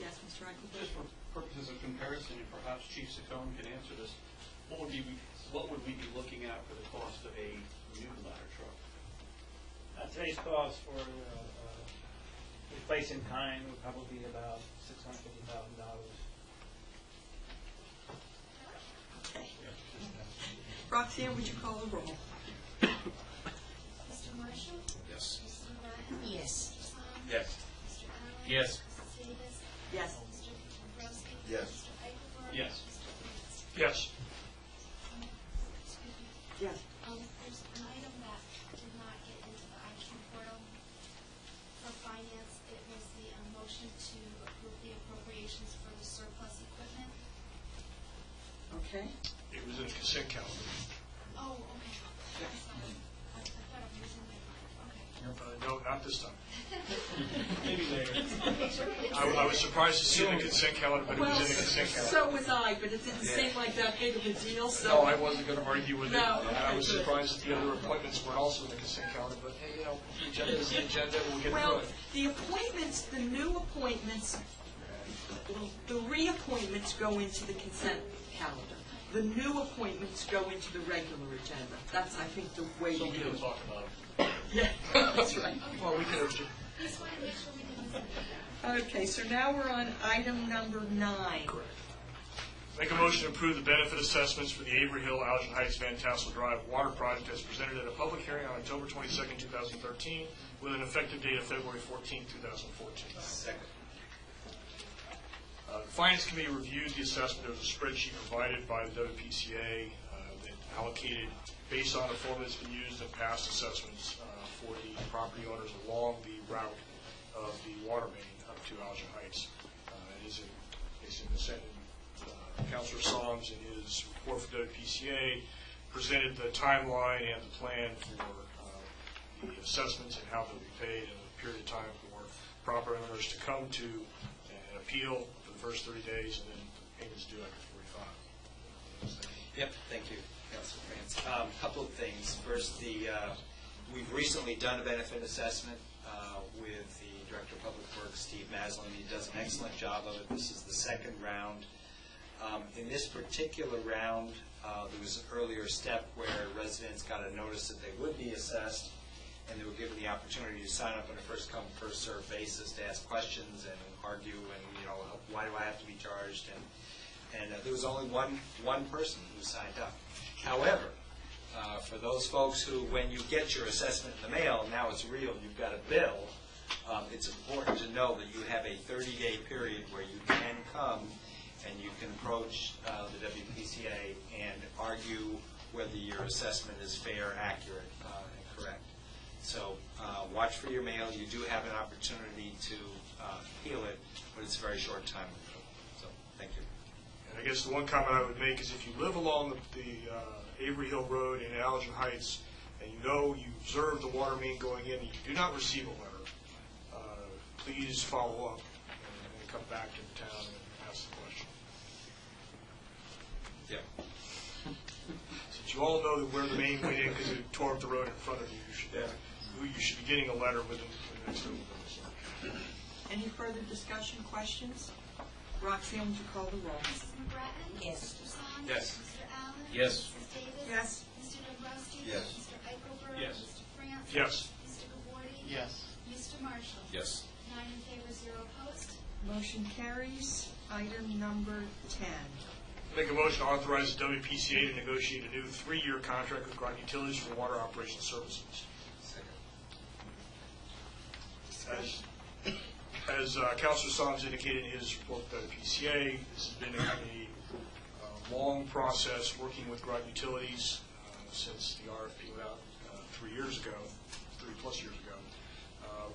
Yes, Mr. Eichelberg? Just for purposes of comparison, and perhaps Chief Saccone can answer this, what would we be looking at for the cost of a new ladder truck? Today's cost for replacing kind would probably be about $650,000. Okay. Roxanne, would you call the roll? Mr. Marshall? Yes. Mr. Bratton? Yes. Mr. Song? Yes. Mr. Allen? Yes. Mrs. Davis? Yes. Mr. Dombrowski? Yes. Mr. Eichelberg? Yes. Mr. France? Yes. Excuse me. Yes. There's an item that did not get into the IQ portal for finance. It was the motion to approve the appropriations for the surplus equipment. Okay. It was in the consent calendar. Oh, okay. Sorry. I thought I was losing my mind. Okay. No, not this time. Maybe later. I was surprised to see it in the consent calendar, but it was in the consent calendar. So was I, but it didn't seem like that big of a deal, so. No, I wasn't going to argue with it. No, And I was okay, good. surprised that the other appointments were also in the consent calendar, but hey, the agenda is the agenda, we'll get Well, through it. the appointments, the new appointments, the reappointments go into the consent calendar. The new appointments go into the regular agenda. That's, I think, the way So to we do didn't it. talk about it. Yeah, that's right. Well, we could have, Just wanted to make sure we didn't miss it. Okay, so now we're on item number 9. correct. Make a motion to approve the benefit assessments for the Avery Hill, Algin Heights, Van Tassel Drive water project as presented at a public hearing on October 22nd, 2013, with an effective date of February 14th, 2014. Second. The Finance Committee reviewed the assessment. There was a spreadsheet provided by the WPCA that allocated, based on the formula that's been used in past assessments for the property owners along the route of the water main up to Algin Heights. It's in the Senate. Councilor Solms, in his report for WPCA, presented the timeline and the plan for the assessments and how they'll be paid, and a period of time for property owners to come to an appeal for the first 30 days, and then payments due after 45. Yep, thank you, Councilor France. A couple of things. First, we've recently done a benefit assessment with the Director of Public Works, Steve Maslin. He does an excellent job of it. This is the second round. In this particular round, there was an earlier step where residents got a notice that they would be assessed, and they were given the opportunity to sign up on a first-come, first-served basis to ask questions and argue, and why do I have to be charged? And there was only one person who signed up. However, For those folks who, when you get your assessment in the mail, now it's real, you've got a bill, it's important to know that you have a 30-day period where you can come and you can approach the WPCA and argue whether your assessment is fair, accurate, and correct. So watch for your mail. You do have an opportunity to appeal it, but it's a very short time window. So thank you. And I guess the one comment I would make is if you live along the Avery Hill Road in Allergen Heights and you know you observe the water main going in and you do not receive a letter, please follow up and come back to the town and ask the question. Yeah. Since you all know where the main went in because it tore up the road in front of you, you should be getting a letter within the next couple of days. Any further discussion, questions? Roxanne, would you call the roll? Mrs. McGrattan? Yes. Mr. Soms? Yes. Mr. Allen? Yes. Mrs. Davis? Yes. Mr. Dombrowski? Yes. Mr. Eichelberg? Yes. Mr. France? Yes. Mr. Gabordi? Yes. Mr. Marshall? Yes. 9 in favor, 0 opposed. Motion carries. Item number 10. Make a motion to authorize the WPCA to negotiate a new 3-year contract with Groton Utilities for water operation services. As Councilor Soms indicated in his report to WPCA, this has been a long process working with Groton Utilities since the RFP went out 3 years ago, 3+ years ago.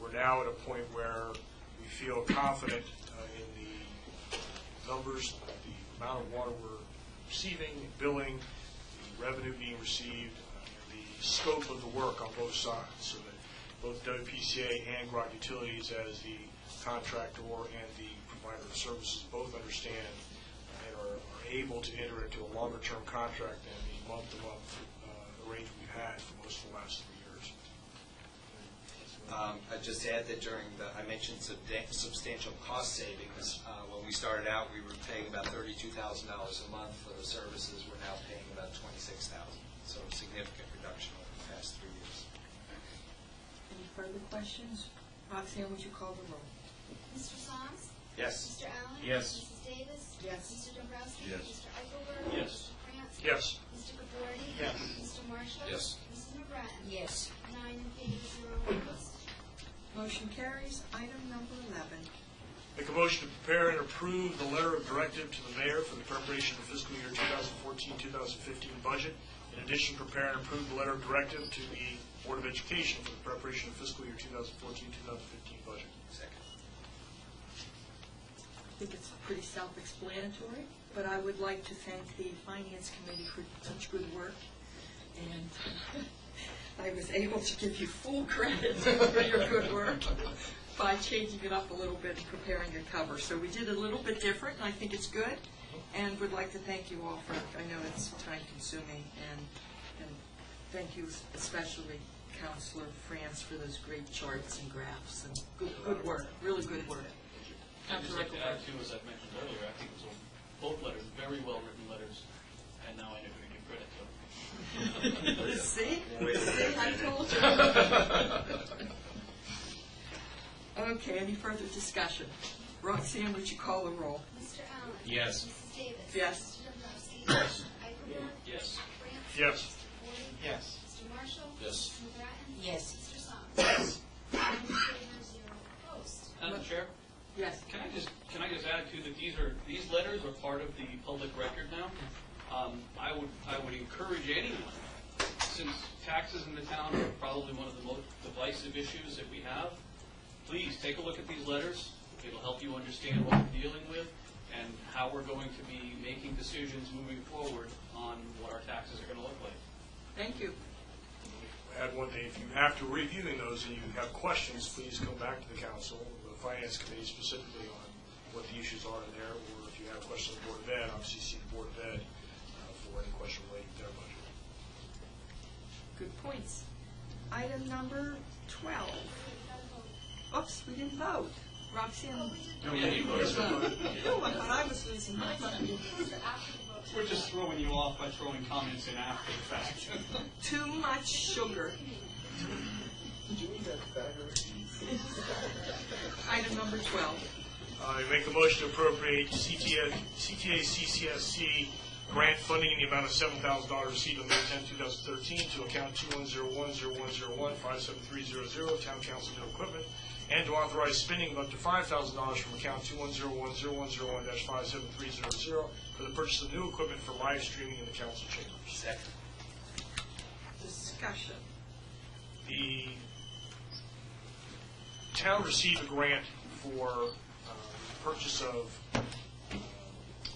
We're now at a point where we feel confident in the numbers, the amount of water we're receiving, billing, the revenue being received, and the scope of the work on both sides, so that both WPCA and Groton Utilities as the contractor and the provider of services both understand and are able to enter into a longer-term contract than the month-to-month arrangement we've had for most of the last 3 years. I'd just add that I mentioned substantial cost savings. When we started out, we were paying about $32,000 a month for the services. We're now paying about $26,000. So a significant reduction over the past 3 years. Any further questions? Roxanne, would you call the roll? Mr. Soms? Yes. Mr. Allen? Yes. Mrs. Davis? Yes. Mr. Dombrowski? Yes. Mr. Eichelberg? Yes. Mr. France? Yes. Mr. Gabordi? Yes. Mr. Marshall? Yes. Mrs. McGrattan? Yes. 9 in favor, 0 opposed. Motion carries. Item number 11. Make a motion to prepare and approve the letter of directive to the mayor for the preparation of fiscal year 2014-2015 budget. In addition, prepare and approve the letter of directive to the Board of Education for the preparation of fiscal year 2014-2015 budget. Second. I think it's pretty self-explanatory, but I would like to thank the Finance Committee for such good work. And I was able to give you full credit for your good work by changing it up a little bit and preparing a cover. So we did a little bit different, and I think it's good, and would like to thank you all for it. I know it's time-consuming, and thank you especially, Councilor France, for those great charts and graphs, and good work, really good work. I'd just like to add, too, as I've mentioned earlier, I think it was both letters, very well-written letters, and now I know who to give credit to. See? I told you. Okay, any further discussion? Roxanne, would you call the roll? Mr. Allen? Yes. Mrs. Davis? Yes. Mr. Dombrowski? Yes. Mr. Eichelberg? Yes. Mr. France? Yes. Mr. Gabordi? Yes. Mr. Marshall? Yes. Mrs. McGrattan? Yes. Mr. Soms? 9 in favor, 0 opposed. Madam Chair? Yes. Can I just add too that these letters are part of the public record now. I would encourage anyone, since taxes in the town are probably one of the most divisive issues that we have, please take a look at these letters. It'll help you understand what we're dealing with and how we're going to be making decisions moving forward on what our taxes are going to look like. Thank you. Add one thing, if you, after reviewing those and you have questions, please come back to the council, the finance committee specifically on what the issues are in there, or if you have questions on the Board of Ed, obviously see the Board of Ed for any question related to their budget. Good points. Item number 12. Oops, we didn't vote. Roxanne. No, you voted. Oh, I thought I was losing my money. We're just throwing you off by throwing comments in after the fact. Too much sugar. Item number 12. I make a motion to appropriate CTA CCSC grant funding in the amount of $7,000 received on May 10, 2013 to account 2101001573000, Town Council New Equipment, and to authorize spending of up to $5,000 from account 2101001573000 for the purchase of new equipment for live streaming in the council chambers. Second. Discussion. The town received a grant for purchase of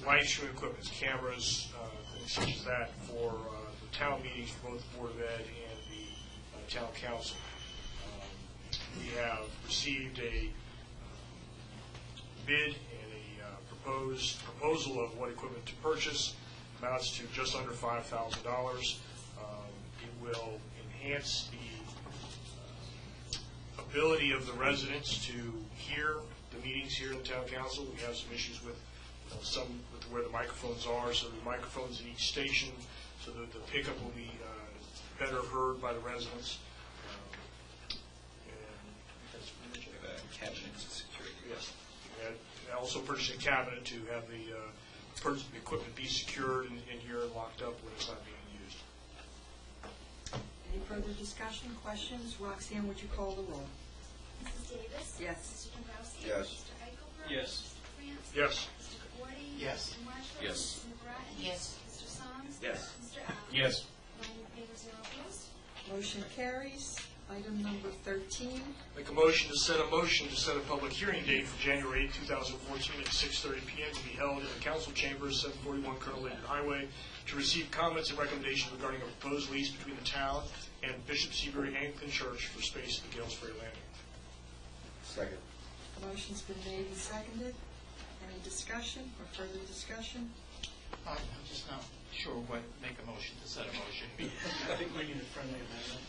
live streaming equipment, cameras, things such as that, for the town meetings for both the Board of Ed and the town council. We have received a bid and a proposal of what equipment to purchase. Amounts to just under $5,000. It will enhance the ability of the residents to hear the meetings here in the town council. We have some issues with with where the microphones are, so the microphones in each station, so that the pickup will be better heard by the residents. Cabinet security. Yes. And also purchasing a cabinet to have the equipment be secured in here and locked up when it's not being used. Any further discussion, questions? Roxanne, would you call the roll? Mrs. Davis? Yes. Mr. Dombrowski? Yes. Mr. Eichelberg? Yes. Mr. France? Yes. Mr. Gabori? Yes. Mr. Marshall? Yes. Mr. McGrattan? Yes. Mr. Soms? Yes. Mr. Allen? Yes. 9 in favor, 0 opposed. Motion carries. Item number 13. Make a motion to set a public hearing date for January 8, 2014 at 6:30 p.m. to be held in the council chambers, 741 Colonel Ledyard Highway, to receive comments and recommendations regarding a proposed lease between the town and Bishop Seabury Anglican Church for space at the Gales Ferry Landing. Second. Motion's been made and seconded. Any discussion or further discussion? I'm just not sure what, make a motion to set a motion. I think we need a friendly amendment.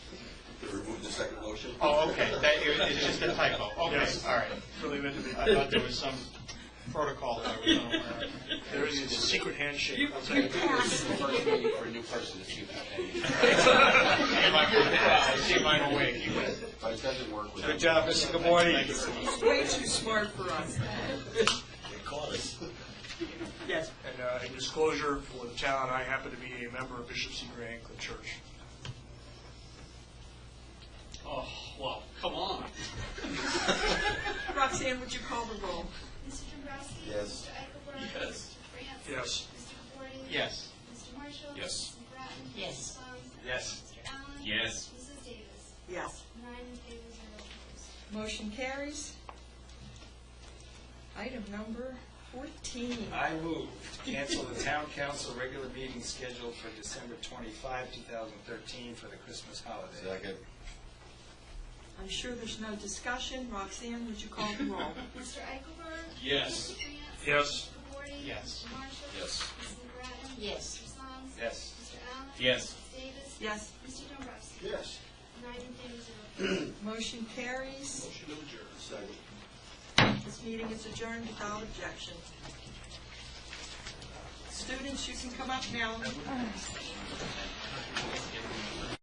To remove the second motion? Oh, okay, it's just a typo. Okay, Yes. all right. Really meant to be. I thought there was some protocol that I was unaware of. There is a secret handshake. I'll tell you. First meeting for a new person to see that. See mine awake. But it doesn't work with. Good job, Mr. Gabori. He's way too smart for us. They caught us. Yes. And in disclosure for the town, I happen to be a member of Bishop Seabury Anglican Church. Oh, well, come on. Roxanne, would you call the roll? Mr. Dombrowski? Yes. Mr. Eichelberg? Yes. Mr. France? Yes. Mr. Gabori? Yes. Mr. Marshall? Yes. Mr. McGrattan? Yes. Mr. Soms? Yes. Mr. Allen? Yes. Mrs. Davis? Yes. 9 in favor, 0 opposed. Motion carries. Item number 14. I move to cancel the town council regular meeting scheduled for December 25, 2013 for the Christmas holiday. Second. I'm sure there's no discussion. Roxanne, would you call the roll? Mr. Eichelberg? Yes. Mr. France? Yes. Mr. Gabori? Yes. Mr. Marshall? Yes. Mrs. McGrattan? Yes. Mr. Soms? Yes. Mr. Allen? Yes. Mrs. Davis? Yes. Mr. Dombrowski? Yes. 9 in favor, 0 opposed. Motion carries. Motion to adjourn. Second. This meeting is adjourned without objection. Students, you can come up now.